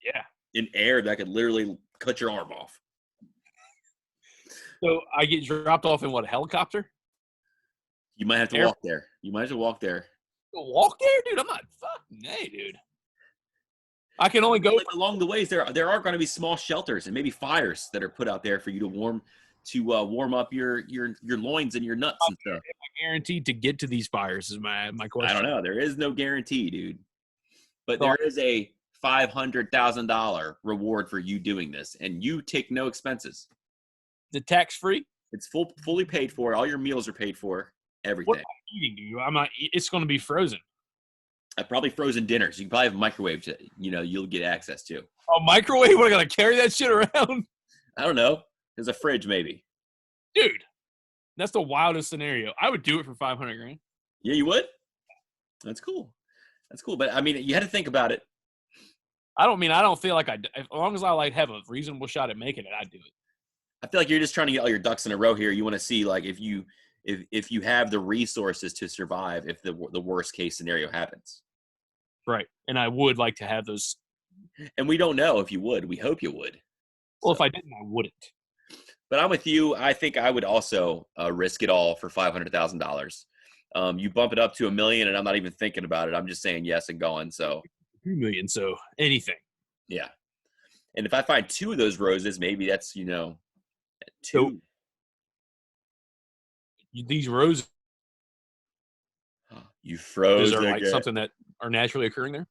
Yeah. In air that could literally cut your arm off. So I get dropped off in what, a helicopter? You might have to walk there. Walk there, dude? I'm not fucking. Hey, dude. I can only go along the ways. There are going to be small shelters and maybe fires that are put out there for you to warm up your loins and your nuts and stuff. Am I guaranteed to get to these fires? Is my question. I don't know. There is no guarantee, dude. But there is a $500,000 reward for you doing this, and you take no expenses. The tax free? It's fully paid for. All your meals are paid for. Everything. What am I eating, dude? I'm not. It's going to be frozen. Probably frozen dinners. You can probably have a microwave to, you'll get access to. A microwave? What, I got to carry that shit around? I don't know. There's a fridge, maybe. Dude, that's the wildest scenario. I would do it for $500,000. Yeah, you would? That's cool. But, I mean, you had to think about it. I don't feel like as long as I have a reasonable shot at making it, I'd do it. I feel like you're just trying to get all your ducks in a row here. You want to see, like, if you have the resources to survive if the worst case scenario happens. Right. And I would like to have those. And we don't know if you would. We hope you would. Well, if I didn't, I wouldn't. But I'm with you. I think I would also risk it all for $500,000. You bump it up to $1 million, and I'm not even thinking about it. I'm just saying yes and going. So $2 million. So anything. Yeah. And if I find 2 of those roses, maybe that's, 2. these roses You froze are like again. something that are naturally occurring there.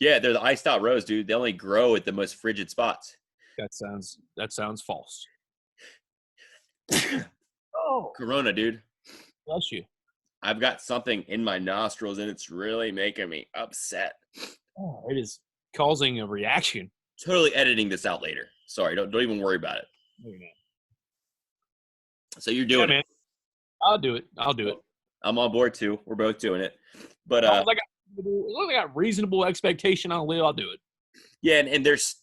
Yeah, they're the iced out rose, dude. They only grow at the most frigid spots. That sounds false. Corona, dude. Bless you. I've got something in my nostrils and it's really making me upset. Oh, it is causing a reaction. Totally editing this out later. Sorry, don't even worry about it. No, you're not. So you're doing man. it. I'll do it. I'm on board too. We're both doing it. But As long as I got reasonable expectation on Leo, I'll do it. yeah, and there's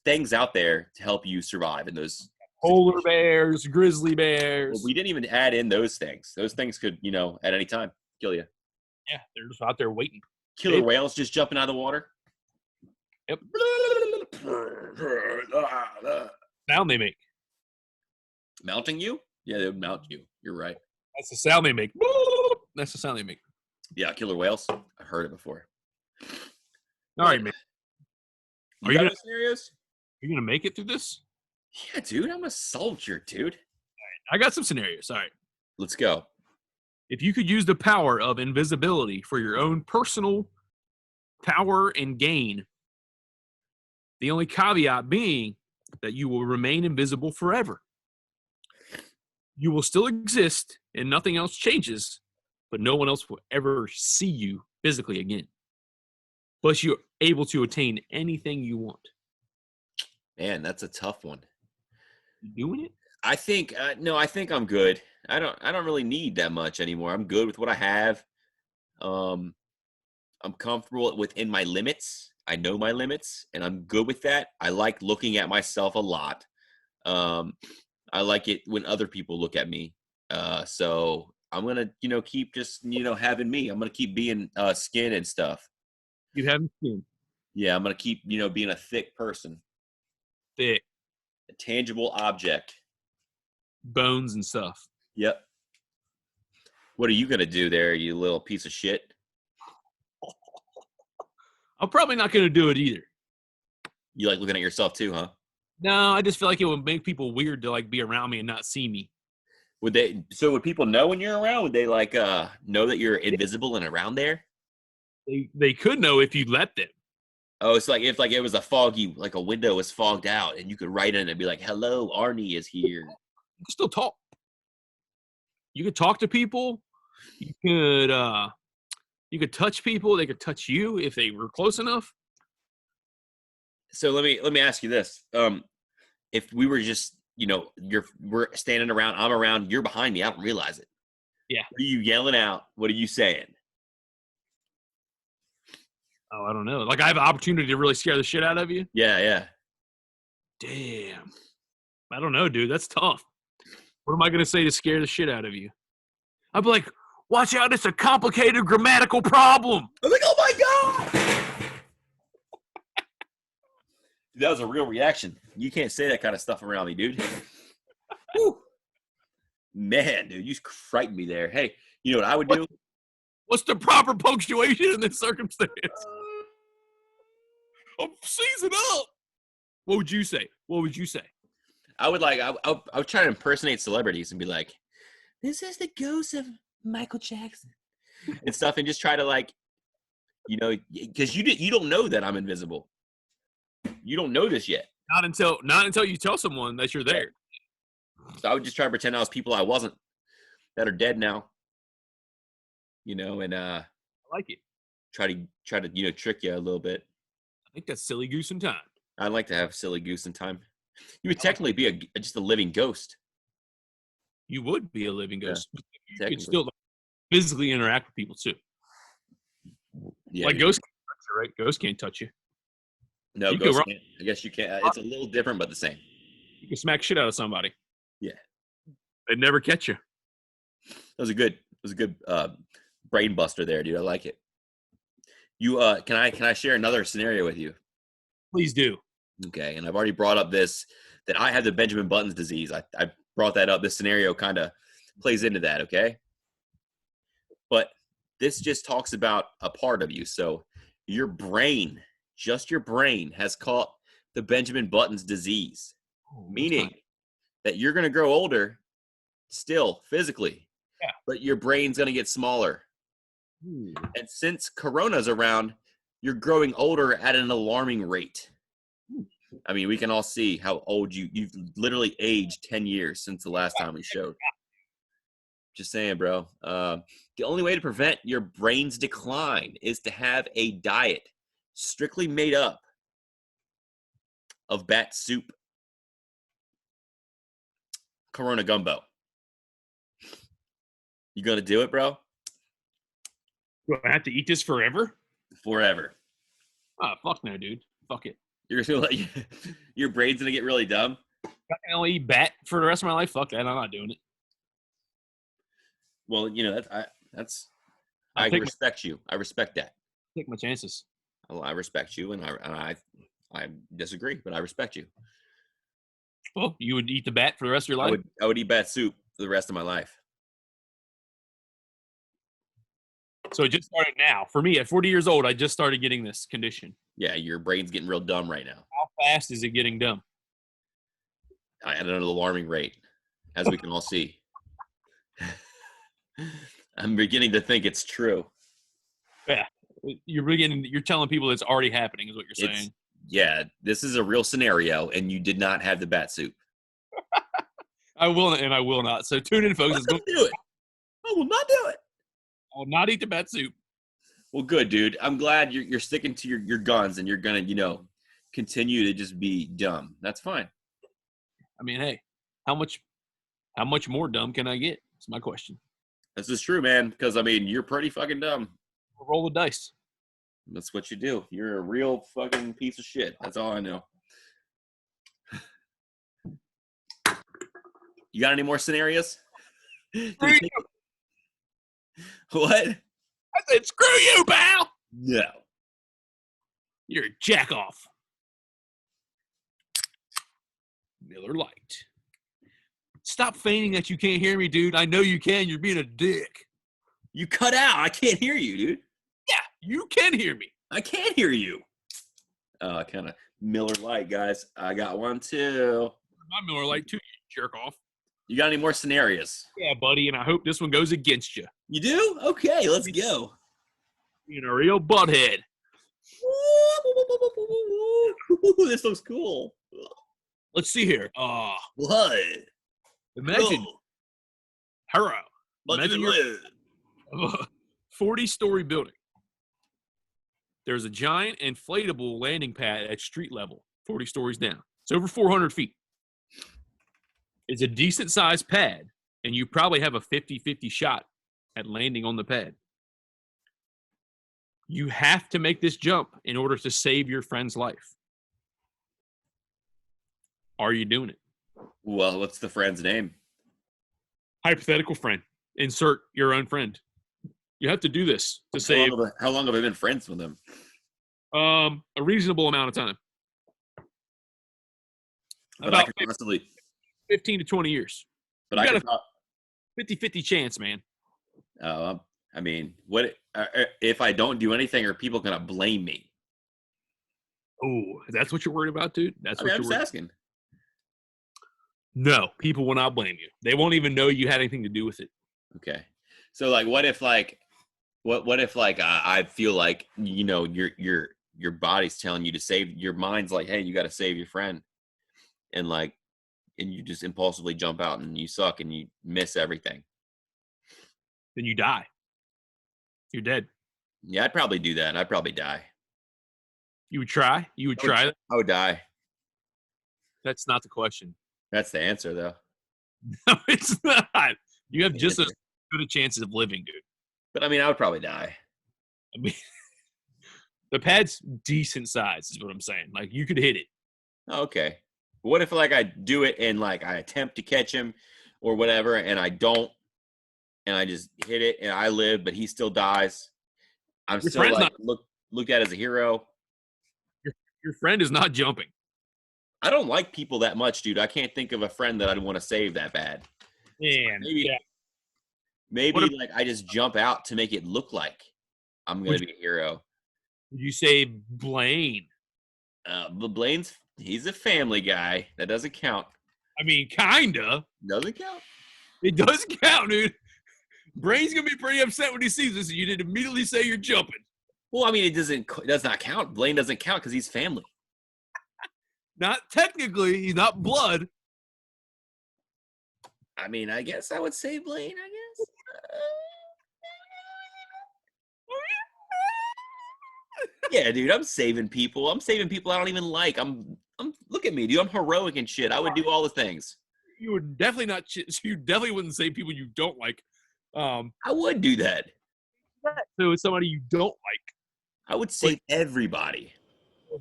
things out there to help you survive in those Polar bears, grizzly bears. Well, we didn't even add in those things. Those things could, at any time kill you. Yeah, they're just out there waiting. Killer whales just jumping out of the water. Yep. Sound they make. Mounting you? Yeah, they would mount you. You're right. That's the sound they make. That's the sound they make. Yeah, killer whales. I've heard it before. All right, man. You got scenarios? Are you gonna make it through this? Yeah, dude. I'm a soldier, dude. I got some scenarios. All right. Let's go. If you could use the power of invisibility for your own personal power and gain, the only caveat being that you will remain invisible forever. You will still exist and nothing else changes, but no one else will ever see you physically again. Plus, you're able to attain anything you want. Man, that's a tough one. You doing it? I think no. I think I'm good. I don't really need that much anymore. I'm good with what I have. I'm comfortable within my limits. I know my limits, and I'm good with that. I like looking at myself a lot. I like it when other people look at me. So I'm gonna, keep just, having me. I'm gonna keep being skin and stuff. You haven't seen. Yeah, I'm gonna keep, being a thick person, Thick a tangible object. bones and stuff. Yep. What are you gonna do there, you little piece of shit? I'm probably not going to do it either. You like looking at yourself too, huh? No, I just feel like it would make people weird to like be around me and not see me. Would people know when you're around? Would they know that you're invisible and around there? They could know if you let them. Oh, it's like if it was a window was fogged out and you could write in it and be like, "Hello, Arnie is here." You can still talk. You could talk to people. You could touch people. They could touch you if they were close enough. So let me ask you this: if we were just, we're standing around, I'm around, you're behind me, I don't realize it. Yeah. What are you yelling out? What are you saying? Oh, I don't know. Like I have an opportunity to really scare the shit out of you. Yeah. Damn. I don't know, dude. That's tough. What am I going to say to scare the shit out of you? I'd be like, watch out. It's a complicated grammatical problem. I'm like, oh my God. That was a real reaction. You can't say that kind of stuff around me, dude. Whew. Man, dude, you frightened me there. Hey, you know what I would do? What's the proper punctuation in this circumstance? I'm seasoned up. What would you say? I would I would try to impersonate celebrities and be like, "This is the ghost of Michael Jackson," and stuff, and just try to because you don't know that I'm invisible. You don't know this yet. Not until you tell someone that you're there. So I would just try to pretend I was people I wasn't, that are dead now. And I like it. Try to trick you a little bit. I think that's silly goose in time. I'd like to have silly goose in time. You would technically be just a living ghost. You would be a living ghost. Yeah, you could still physically interact with people too. Yeah, like ghosts can't touch you, right? Ghosts can't touch you. No, you ghosts can't. I guess you can't. It's a little different, but the same. You can smack shit out of somebody. Yeah. They'd never catch you. That was a good brain buster there, dude. I like it. You can I share another scenario with you? Please do. Okay, and I've already brought up that I have the Benjamin Button's disease. I brought that up. This scenario kind of plays into that, okay? But this just talks about a part of you. So your brain, just your brain, has caught the Benjamin Button's disease, meaning that you're going to grow older still physically, Yeah. but your brain's going to get smaller. Ooh. And since Corona's around, you're growing older at an alarming rate. I mean, we can all see how old you've literally aged 10 years since the last time we showed. Just saying, bro. The only way to prevent your brain's decline is to have a diet strictly made up of bat soup, Corona gumbo. You gonna do it, bro? Do I have to eat this forever? Forever. Oh, fuck no, dude. Fuck it. You're gonna like your brain's gonna get really dumb. I can only eat bat for the rest of my life. Fuck that. I'm not doing it. Well, you know that's I I'll respect you. I respect that. take my chances. I respect you, and I disagree, but I respect you. Well, you would eat the bat for the rest of your life? I would eat bat soup for the rest of my life. So it just started now. For me, at 40 years old, I just started getting this condition. Yeah, your brain's getting real dumb right now. How fast is it getting dumb? At an alarming rate, as we can all see. I'm beginning to think it's true. Yeah. You're telling people it's already happening is what you're saying. Yeah, this is a real scenario, and you did not have the bat soup. I will and I will not. So tune in, folks. I'm going to do it. I will not do it. I will not eat the bat soup. Well, good, dude. I'm glad you're sticking to your guns, and you're going to, continue to just be dumb. That's fine. I mean, hey, how much more dumb can I get? That's my question. This is true, man, because, you're pretty fucking dumb. We'll roll the dice. That's what you do. You're a real fucking piece of shit. That's all I know. You got any more scenarios? What? I said, screw you, pal. No. You're a jack off. Miller Lite. Stop feigning that you can't hear me, dude. I know you can. You're being a dick. You cut out. I can't hear you, dude. Yeah, you can hear me. I can't hear you. Kind of Miller Lite, guys. I got one too. My Miller Lite too, you jerk off. You got any more scenarios? Yeah, buddy, and I hope this one goes against you. You do? Okay, let's go. Being a real butthead. This looks cool. Let's see here. What? Imagine. Hello. Imagine you're a 40-story building. There's a giant inflatable landing pad at street level, 40 stories down. It's over 400 feet. It's a decent-sized pad, and you probably have a 50-50 shot at landing on the pad. You have to make this jump in order to save your friend's life. Are you doing it? Well, what's the friend's name? Hypothetical friend. Insert your own friend. You have to do this to save. How long have I been friends with him? A reasonable amount of time. But About I can constantly 15 to 20 years. But You I got can. a 50-50 chance, man. What if I don't do anything? Are people gonna blame me? Oh, that's what you're worried about, dude? That's what I'm you're just worried. asking. No, people will not blame you. They won't even know you had anything to do with it. Okay. So what if I feel like your body's telling you to save, your mind's like, hey, you got to save your friend, and you just impulsively jump out and you suck and you miss everything. Then you die. You're dead. Yeah, I'd probably do that. I'd probably die. You would try? You would try it? I would die. That's not the question. That's the answer, though. No, it's not. You have just as good a chances of living, dude. But I would probably die. I mean, the pad's decent size is what I'm saying. Like, you could hit it. Okay. What if I do it and I attempt to catch him or whatever, and I don't, and I just hit it and I live, but he still dies? I'm Your still friend's looked at as a hero. Your friend is not jumping. I don't like people that much, dude. I can't think of a friend that I'd want to save that bad. Man, Maybe I just jump out to make it look like I'm going to be a hero. Would you say Blaine? But he's a family guy. That doesn't count. I mean, kinda. Doesn't count. It does count, dude. Brain's gonna be pretty upset when he sees this, and you didn't immediately say you're jumping. Well, I mean, it does not count. Blaine doesn't count because he's family. Not technically, he's not blood. I mean, I guess I would say Blaine, I guess. Yeah, dude, I'm saving people. I'm saving people I don't even like. I'm look at me, dude. I'm heroic and shit. I would do all the things. You would definitely not. You definitely wouldn't say people you don't like. I would do that. So it's somebody you don't like. I would save everybody.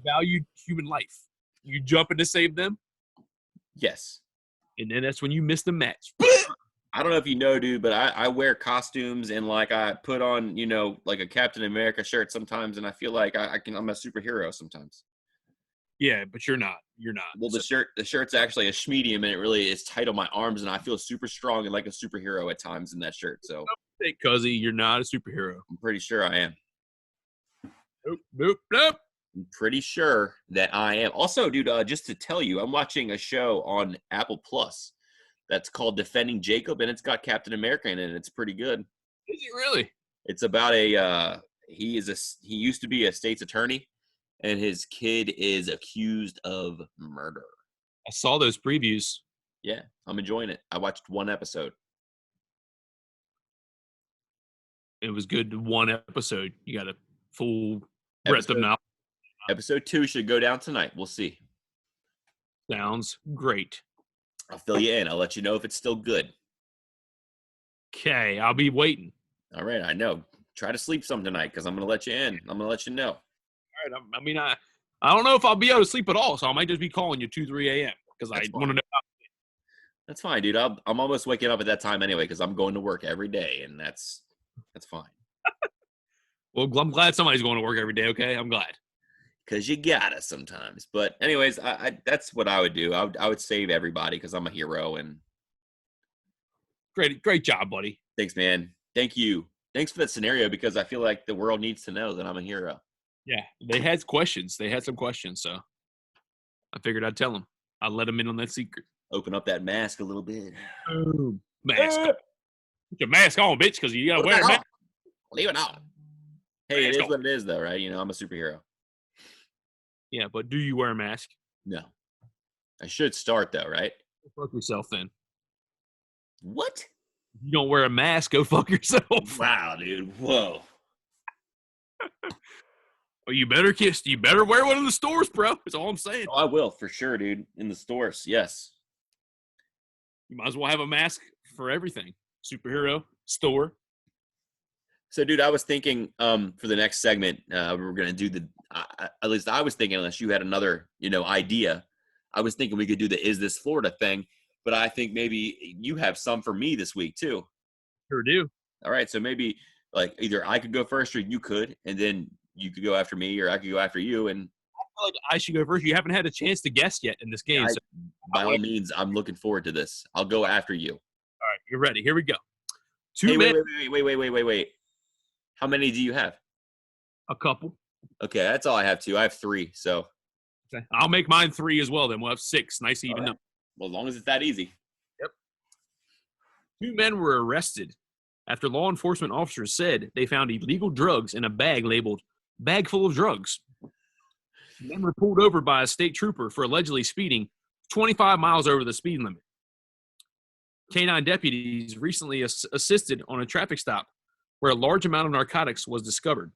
Valued human life. You jump in to save them, Yes. and then that's when you miss the match. I don't know if you know, dude, but I wear costumes and like I put on, like a Captain America shirt sometimes, and I feel like I'm a superhero sometimes. Yeah, but you're not. You're not. Well, the shirt's actually a schmedium, and it really is tight on my arms, and I feel super strong and like a superhero at times in that shirt. So, hey, Cuzzy, you're not a superhero. I'm pretty sure I am. Nope. I'm pretty sure that I am. Also, dude, just to tell you, I'm watching a show on Apple Plus that's called Defending Jacob, and it's got Captain America in it, and it's pretty good. Is it really? It's about he used to be a state's attorney, and his kid is accused of murder. I saw those previews. Yeah, I'm enjoying it. I watched one episode. It was good. One episode. You got a full breadth of knowledge. Episode 2 should go down tonight. We'll see. Sounds great. I'll fill you in. I'll let you know if it's still good. Okay, I'll be waiting. All right, I know. Try to sleep some tonight because I'm going to let you in. I'm going to let you know. All right. I mean, I don't know if I'll be able to sleep at all, so I might just be calling you 2, 3 a.m. because I want to know. That's fine, dude. I'm almost waking up at that time anyway because I'm going to work every day, and that's fine. Well, I'm glad somebody's going to work every day, okay? I'm glad. Because you gotta sometimes. But anyways, I that's what I would do. I would save everybody because I'm a hero. And Great job, buddy. Thanks, man. Thank you. Thanks for that scenario because I feel like the world needs to know that I'm a hero. Yeah, they had questions. They had some questions, so I figured I'd tell them. I'd let them in on that secret. Open up that mask a little bit. Boom. Mask. Put your mask on, bitch, because you gotta wear a mask. Leave it on. Hey, it is what it is, though, right? I'm a superhero. Yeah, but do you wear a mask? No. I should start, though, right? Go fuck yourself, then. What? If you don't wear a mask, go fuck yourself. Wow, dude. Whoa. Well, you better wear one in the stores, bro. That's all I'm saying. Oh, I will, for sure, dude. In the stores, yes. You might as well have a mask for everything. Superhero, store. So, dude, I was thinking for the next segment, we were going to do at least I was thinking, unless you had another, idea, I was thinking we could do the Is This Florida thing, but I think maybe you have some for me this week, too. Sure do. All right, so maybe, like, either I could go first or you could, and then you could go after me or I could go after you. And I feel like I should go first. You haven't had a chance to guess yet in this game. By all means, I'm looking forward to this. I'll go after you. All right, you're ready. Here we go. Wait. How many do you have? A couple. Okay, that's all I have, too. I have 3, so. Okay. I'll make mine 3 as well, then. We'll have 6. Nice even number. Well, as long as it's that easy. Yep. 2 men were arrested after law enforcement officers said they found illegal drugs in a bag labeled "bag full of drugs." The men were pulled over by a state trooper for allegedly speeding 25 miles over the speed limit. Canine deputies recently assisted on a traffic stop where a large amount of narcotics was discovered.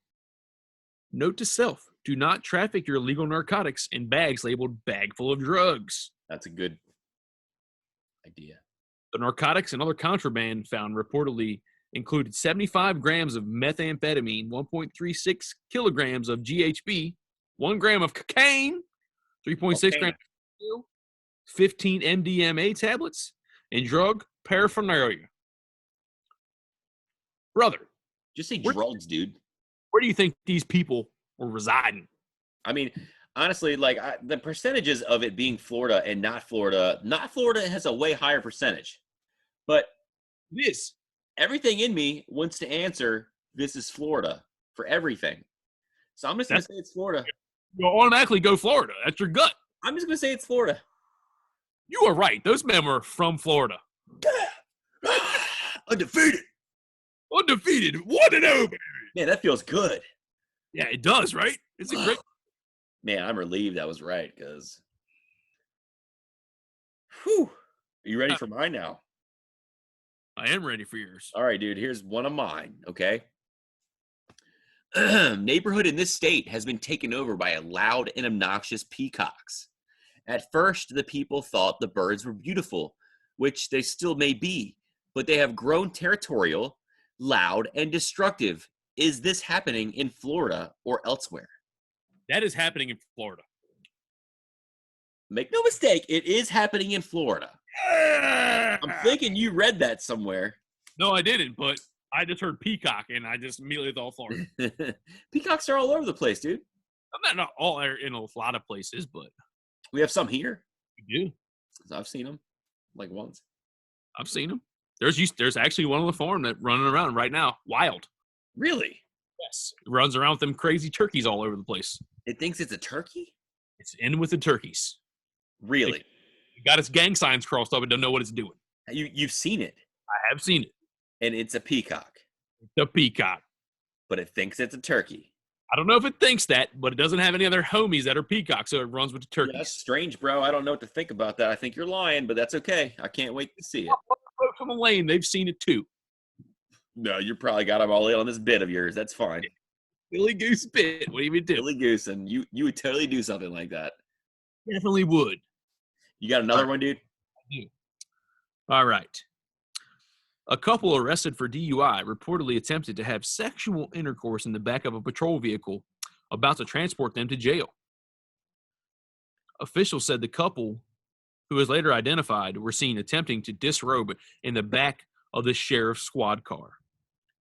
Note to self, do not traffic your illegal narcotics in bags labeled "bag full of drugs." That's a good idea. The narcotics and other contraband found reportedly included 75 grams of methamphetamine, 1.36 kilograms of GHB, 1 gram of cocaine, 3.6 grams of steel, 15 MDMA tablets, and drug paraphernalia. Brother. Just say drugs, dude. Where do you think these people were residing? I mean, honestly, like the percentages of it being Florida and not Florida has a way higher percentage. But everything in me wants to answer this is Florida for everything. So I'm just going to say it's Florida. You'll automatically go Florida. That's your gut. I'm just going to say it's Florida. You are right. Those men were from Florida. Undefeated. Undefeated. 1-0, baby. Man, that feels good. Yeah, it does, right? It's a great. Man, I'm relieved that was right because. Whew. Are you ready for mine now? I am ready for yours. All right, dude. Here's one of mine. Okay. Neighborhood in this state has been taken over by loud and obnoxious peacocks. At first, the people thought the birds were beautiful, which they still may be, but they have grown territorial, loud, and destructive. Is this happening in Florida or elsewhere? That is happening in Florida. Make no mistake, it is happening in Florida. I'm thinking you read that somewhere. No, I didn't, but I just heard peacock, and I just immediately thought Florida. Peacocks are all over the place, dude. I'm not all in a lot of places, but We have some here. we do. I've seen them like once. I've seen them. There's actually one on the farm that running around right now, wild. Really? Yes, it runs around with them crazy turkeys all over the place. It thinks it's a turkey? It's in with the turkeys. Really? It got its gang signs crossed up and don't know what it's doing. You've seen it, I have seen it. and it's a peacock, The peacock. but it thinks it's a turkey. I don't know if it thinks that, but it doesn't have any other homies that are peacocks, so it runs with the turkeys. Yeah, that's strange, bro. I don't know what to think about that. I think you're lying, but that's okay. I can't wait to see it. Folks on the lane, they've seen it too. No, you probably got them all in on this bit of yours. That's fine. Billy Goose bit. What do you do? Billy Goose, and you would totally do something like that. Definitely would. You got another one, dude? All right. A couple arrested for DUI reportedly attempted to have sexual intercourse in the back of a patrol vehicle about to transport them to jail. Officials said the couple, who was later identified, were seen attempting to disrobe in the back of the sheriff's squad car.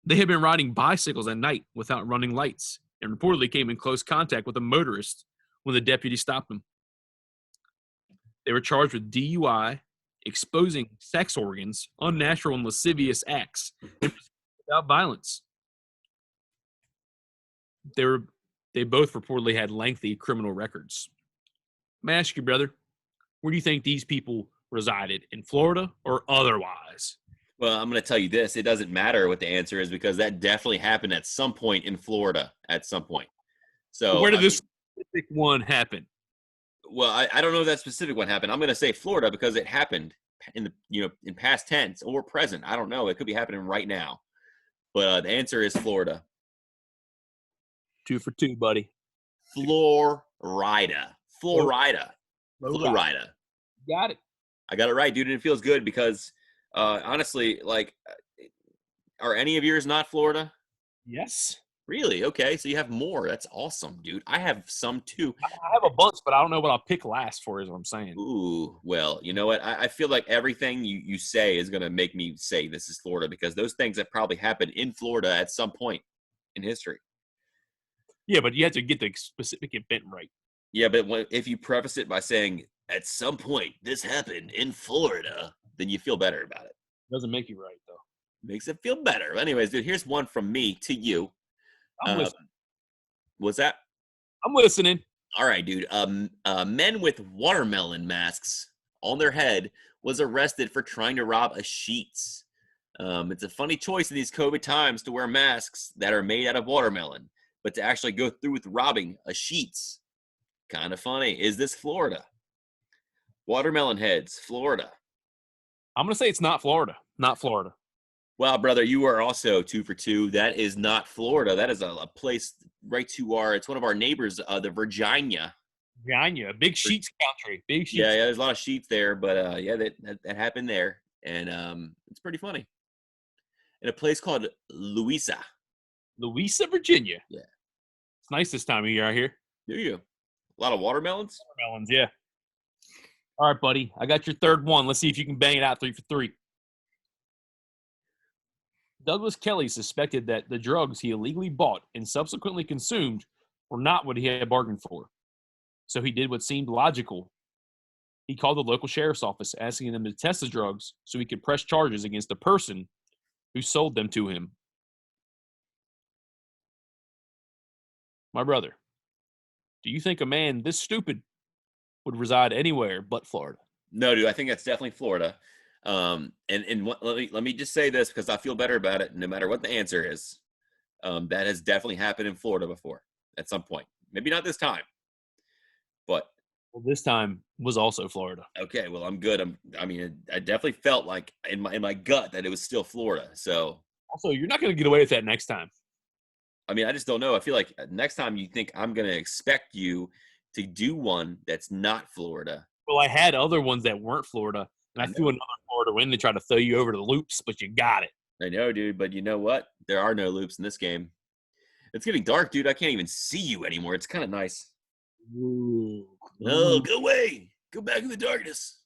They had been riding bicycles at night without running lights and reportedly came in close contact with a motorist when the deputy stopped them. They were charged with DUI, exposing sex organs, unnatural and lascivious acts, and without violence. They both reportedly had lengthy criminal records. May I ask you, brother, where do you think these people resided, in Florida or otherwise? Well, I'm going to tell you this. It doesn't matter what the answer is because that definitely happened at some point in Florida at some point. So Where did this specific one happen? Well, I don't know if that specific one happened. I'm going to say Florida because it happened in the in past tense or present. I don't know. It could be happening right now. But the answer is Florida. 2 for 2, buddy. Florida. Florida. Got it. I got it right, dude. And it feels good because honestly, like, are any of yours not Florida? Yes. Really? Okay. So you have more. That's awesome, dude. I have some too. I have a bunch, but I don't know what I'll pick last for is what I'm saying. Ooh, well, you know what? I feel like everything you say is going to make me say this is Florida because those things have probably happened in Florida at some point in history. Yeah, but you have to get the specific event right. Yeah, but if you preface it by saying, at some point this happened in Florida, then you feel better about it. Doesn't make you right, though. Makes it feel better. Anyways, dude, here's one from me to you. I'm listening. What's that? I'm listening. All right, dude. Men with watermelon masks on their head was arrested for trying to rob a Sheetz. It's a funny choice in these COVID times to wear masks that are made out of watermelon, but to actually go through with robbing a Sheetz, kind of funny. Is this Florida? Watermelon heads, Florida. I'm going to say it's not Florida. Not Florida. Well, brother, you are also 2 for 2. That is not Florida. That is a place right to it's one of our neighbors, the Virginia. Virginia, big Sheets country. Big Sheets. Yeah, there's a lot of sheets there, but yeah, that happened there. And it's pretty funny. In a place called Louisa, Virginia. Yeah. It's nice this time of year out here. Do you? A lot of watermelons? Watermelons, yeah. All right, buddy. I got your third one. Let's see if you can bang it out 3 for 3. Douglas Kelly suspected that the drugs he illegally bought and subsequently consumed were not what he had bargained for. So he did what seemed logical. He called the local sheriff's office, asking them to test the drugs so he could press charges against the person who sold them to him. My brother, do you think a man this stupid would reside anywhere but Florida? No, dude. I think that's definitely Florida. Let me just say this because I feel better about it. No matter what the answer is, that has definitely happened in Florida before at some point. Maybe not this time, but Well, this time was also Florida. okay. Well, I'm good. I mean, I definitely felt like in my gut that it was still Florida. So Also, you're not going to get away with that next time. I mean, I just don't know. I feel like next time you think I'm going to expect you to do one that's not Florida. Well, I had other ones that weren't Florida, and I I threw know. another Florida in to try to throw you over the loops, but you got it. I know, dude. But you know what? There are no loops in this game. It's getting dark, dude. I can't even see you anymore. It's kind of nice. Ooh. Oh, Ooh. go away. Go back in the darkness.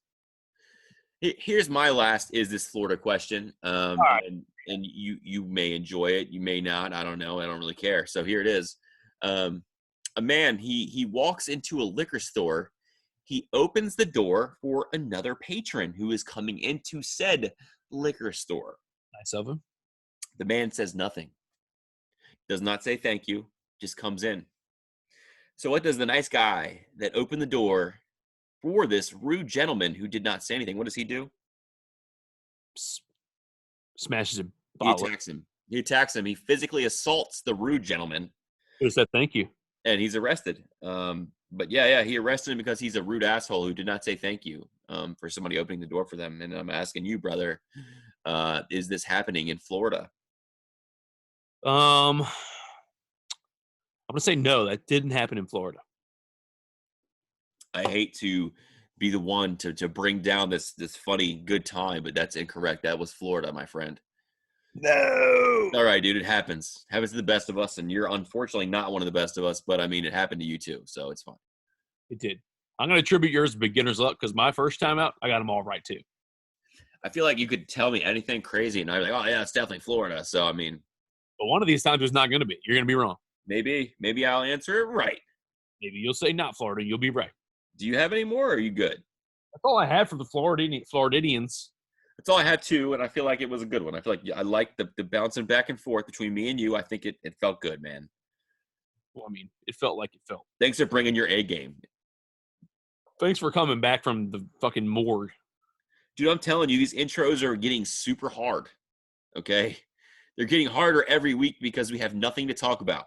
Here's my last is this Florida question. All right. And you may enjoy it, you may not. I don't know. I don't really care. So here it is. A man, he walks into a liquor store. He opens the door for another patron who is coming into said liquor store. Nice of him. The man says nothing. Does not say thank you, just comes in. So what does the nice guy that opened the door for this rude gentleman who did not say anything, what does he do? S- Smashes a He bottle. attacks him. He attacks him. He physically assaults the rude gentleman, Could have said thank you. and he's arrested. But yeah, he arrested him because he's a rude asshole who did not say thank you for somebody opening the door for them. And I'm asking you, brother, is this happening in Florida? I'm gonna say no. That didn't happen in Florida. I hate to be the one to bring down this funny good time, but that's incorrect. That was Florida, my friend. No. All right, dude, it happens. Happens to the best of us, and you're unfortunately not one of the best of us, but I mean, it happened to you too, so it's fine. It did. I'm gonna attribute yours to beginner's luck because my first time out, I got them all right too. I feel like you could tell me anything crazy, and I'd be like, "Oh yeah, it's definitely Florida." So I mean, But one of these times, it's not gonna be. You're gonna be wrong. maybe I'll answer it right. Maybe you'll say not Florida. You'll be right. Do you have any more? Or are you good? That's all I had for the Floridians. That's all I had too, and I feel like it was a good one. I feel like I like the bouncing back and forth between me and you. I think it felt good, man. Well, I mean, it felt like it felt. Thanks for bringing your A game. Thanks for coming back from the fucking morgue. Dude, I'm telling you, these intros are getting super hard. Okay? They're getting harder every week because we have nothing to talk about.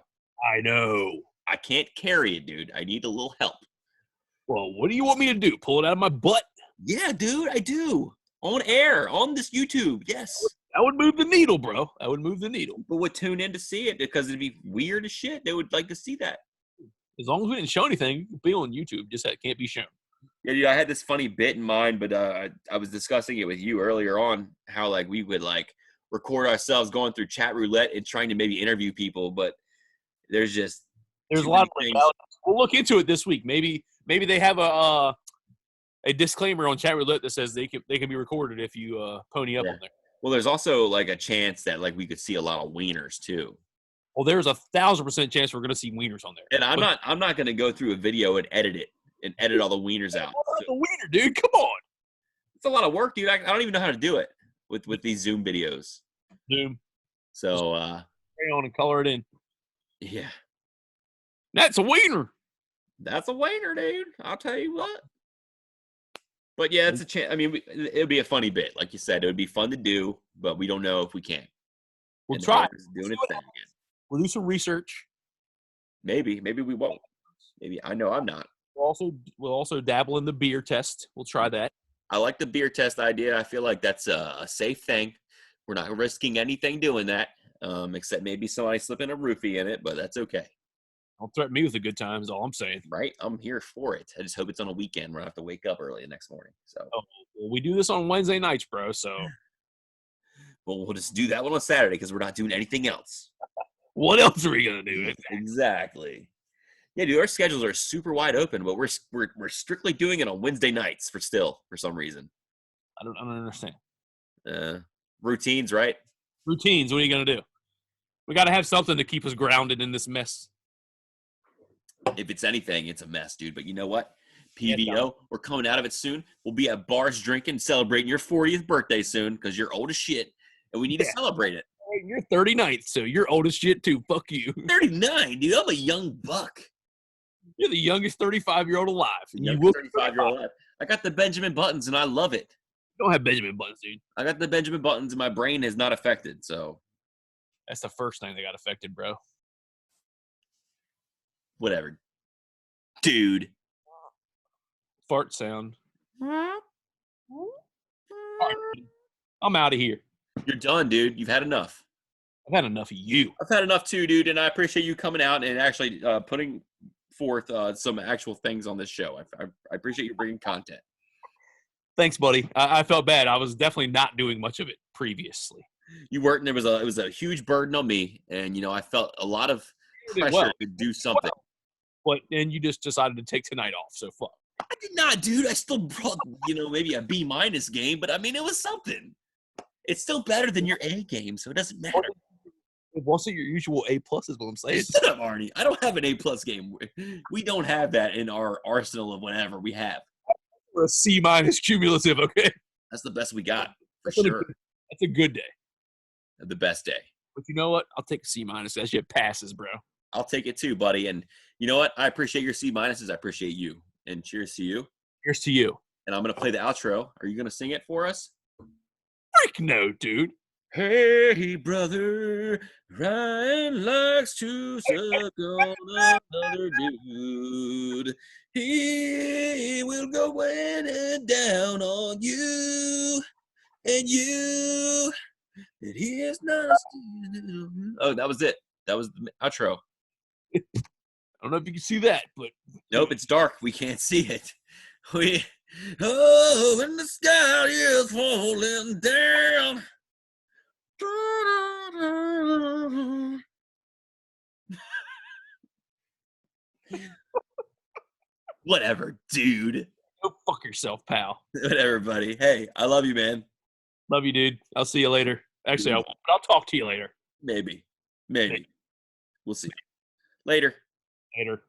I know. I can't carry it, dude. I need a little help. Well, what do you want me to do? Pull it out of my butt? Yeah, dude, I do. On air, on this YouTube, yes. That would move the needle, bro. That would move the needle. People would tune in to see it because it'd be weird as shit. They would like to see that. As long as we didn't show anything, it could be on YouTube. Just that it can't be shown. Yeah, dude, I had this funny bit in mind, but I was discussing it with you earlier on how like we would like record ourselves going through chat roulette and trying to maybe interview people, but there's just There's too a lot of many things. legalities. We'll look into it this week. Maybe they have a disclaimer on chat roulette that says they can be recorded if you pony up Yeah. on there. Well, there's also like a chance that like we could see a lot of wieners too. Well, there's 1,000% chance we're going to see wieners on there. And I'm not going to go through a video and edit it and edit all the wieners out. The wiener, dude. Come on. It's a lot of work, dude. I don't even know how to do it with these Zoom videos. Zoom. So Crayon and color it in. yeah, That's a wiener. that's a wiener, dude. I'll tell you what. But yeah, it's a chance. I mean, it would be a funny bit, like you said. It would be fun to do, but we don't know if we can. We'll And the try. Bears is doing its thing again. We'll do some research. Maybe we won't. Maybe I know I'm not. We'll also dabble in the beer test. We'll try that. I like the beer test idea. I feel like that's a safe thing. We're not risking anything doing that, except maybe somebody slipping a roofie in it, but that's okay. Don't threaten me with a good time is all I'm saying. Right? I'm here for it. I just hope it's on a weekend where I have to wake up early the next morning. So, Well, we do this on Wednesday nights, bro. So well, we'll just do that one on Saturday because we're not doing anything else. what else are we gonna do? Exactly. Yeah, dude, our schedules are super wide open, but we're strictly doing it on Wednesday nights for some reason. I don't understand. Routines, right? Routines. What are you gonna do? We got to have something to keep us grounded in this mess. If it's anything, it's a mess, dude. But you know what? PVO, we're coming out of it soon. We'll be at bars drinking, celebrating your 40th birthday soon because you're old as shit, and we need to celebrate it. You're 39th, so you're old as shit too. Fuck you. 39, dude. I'm a young buck. You're the youngest 35-year-old alive. Young 35-year-old. I got the Benjamin Buttons, and I love it. don't have Benjamin Buttons, dude. I got the Benjamin Buttons, and my brain is not affected. So That's the first thing that got affected, bro. whatever, dude. Fart sound. All right, I'm out of here. You're done, dude. You've had enough. I've had enough of you. I've had enough too, dude, and I appreciate you coming out and actually putting forth some actual things on this show. I appreciate you bringing content. Thanks, buddy. I felt bad. I was definitely not doing much of it previously. You weren't, and it was a huge burden on me, and I felt a lot of pressure to do something. But then you just decided to take tonight off, so fuck. I did not, dude. I still brought, maybe a B- game, but I mean, it was something. It's still better than your A game, so it doesn't matter. It wasn't your usual A plus, is what I'm saying. Shut up, Arnie. I don't have an A+ game. We don't have that in our arsenal of whatever we have. We're a C- cumulative, okay? That's the best we got, for sure. That's a good day. The best day. But you know what? I'll take a C-. That shit passes, bro. I'll take it too, buddy. And you know what? I appreciate your C-. I appreciate you. And cheers to you. Here's to you. And I'm going to play the outro. Are you going to sing it for us? Frick no, dude. Hey, brother, Ryan likes to suck on another dude. He will go weighing down on you, and you, and he is not. Oh, that was it. That was the outro. I don't know if you can see that, but nope, it's dark. We can't see it. When the sky is falling down. Whatever, dude. Go fuck yourself, pal. Whatever, buddy. Hey, I love you, man. Love you, dude. I'll see you later. Actually, I'll talk to you later. Maybe. We'll see. Later. Later.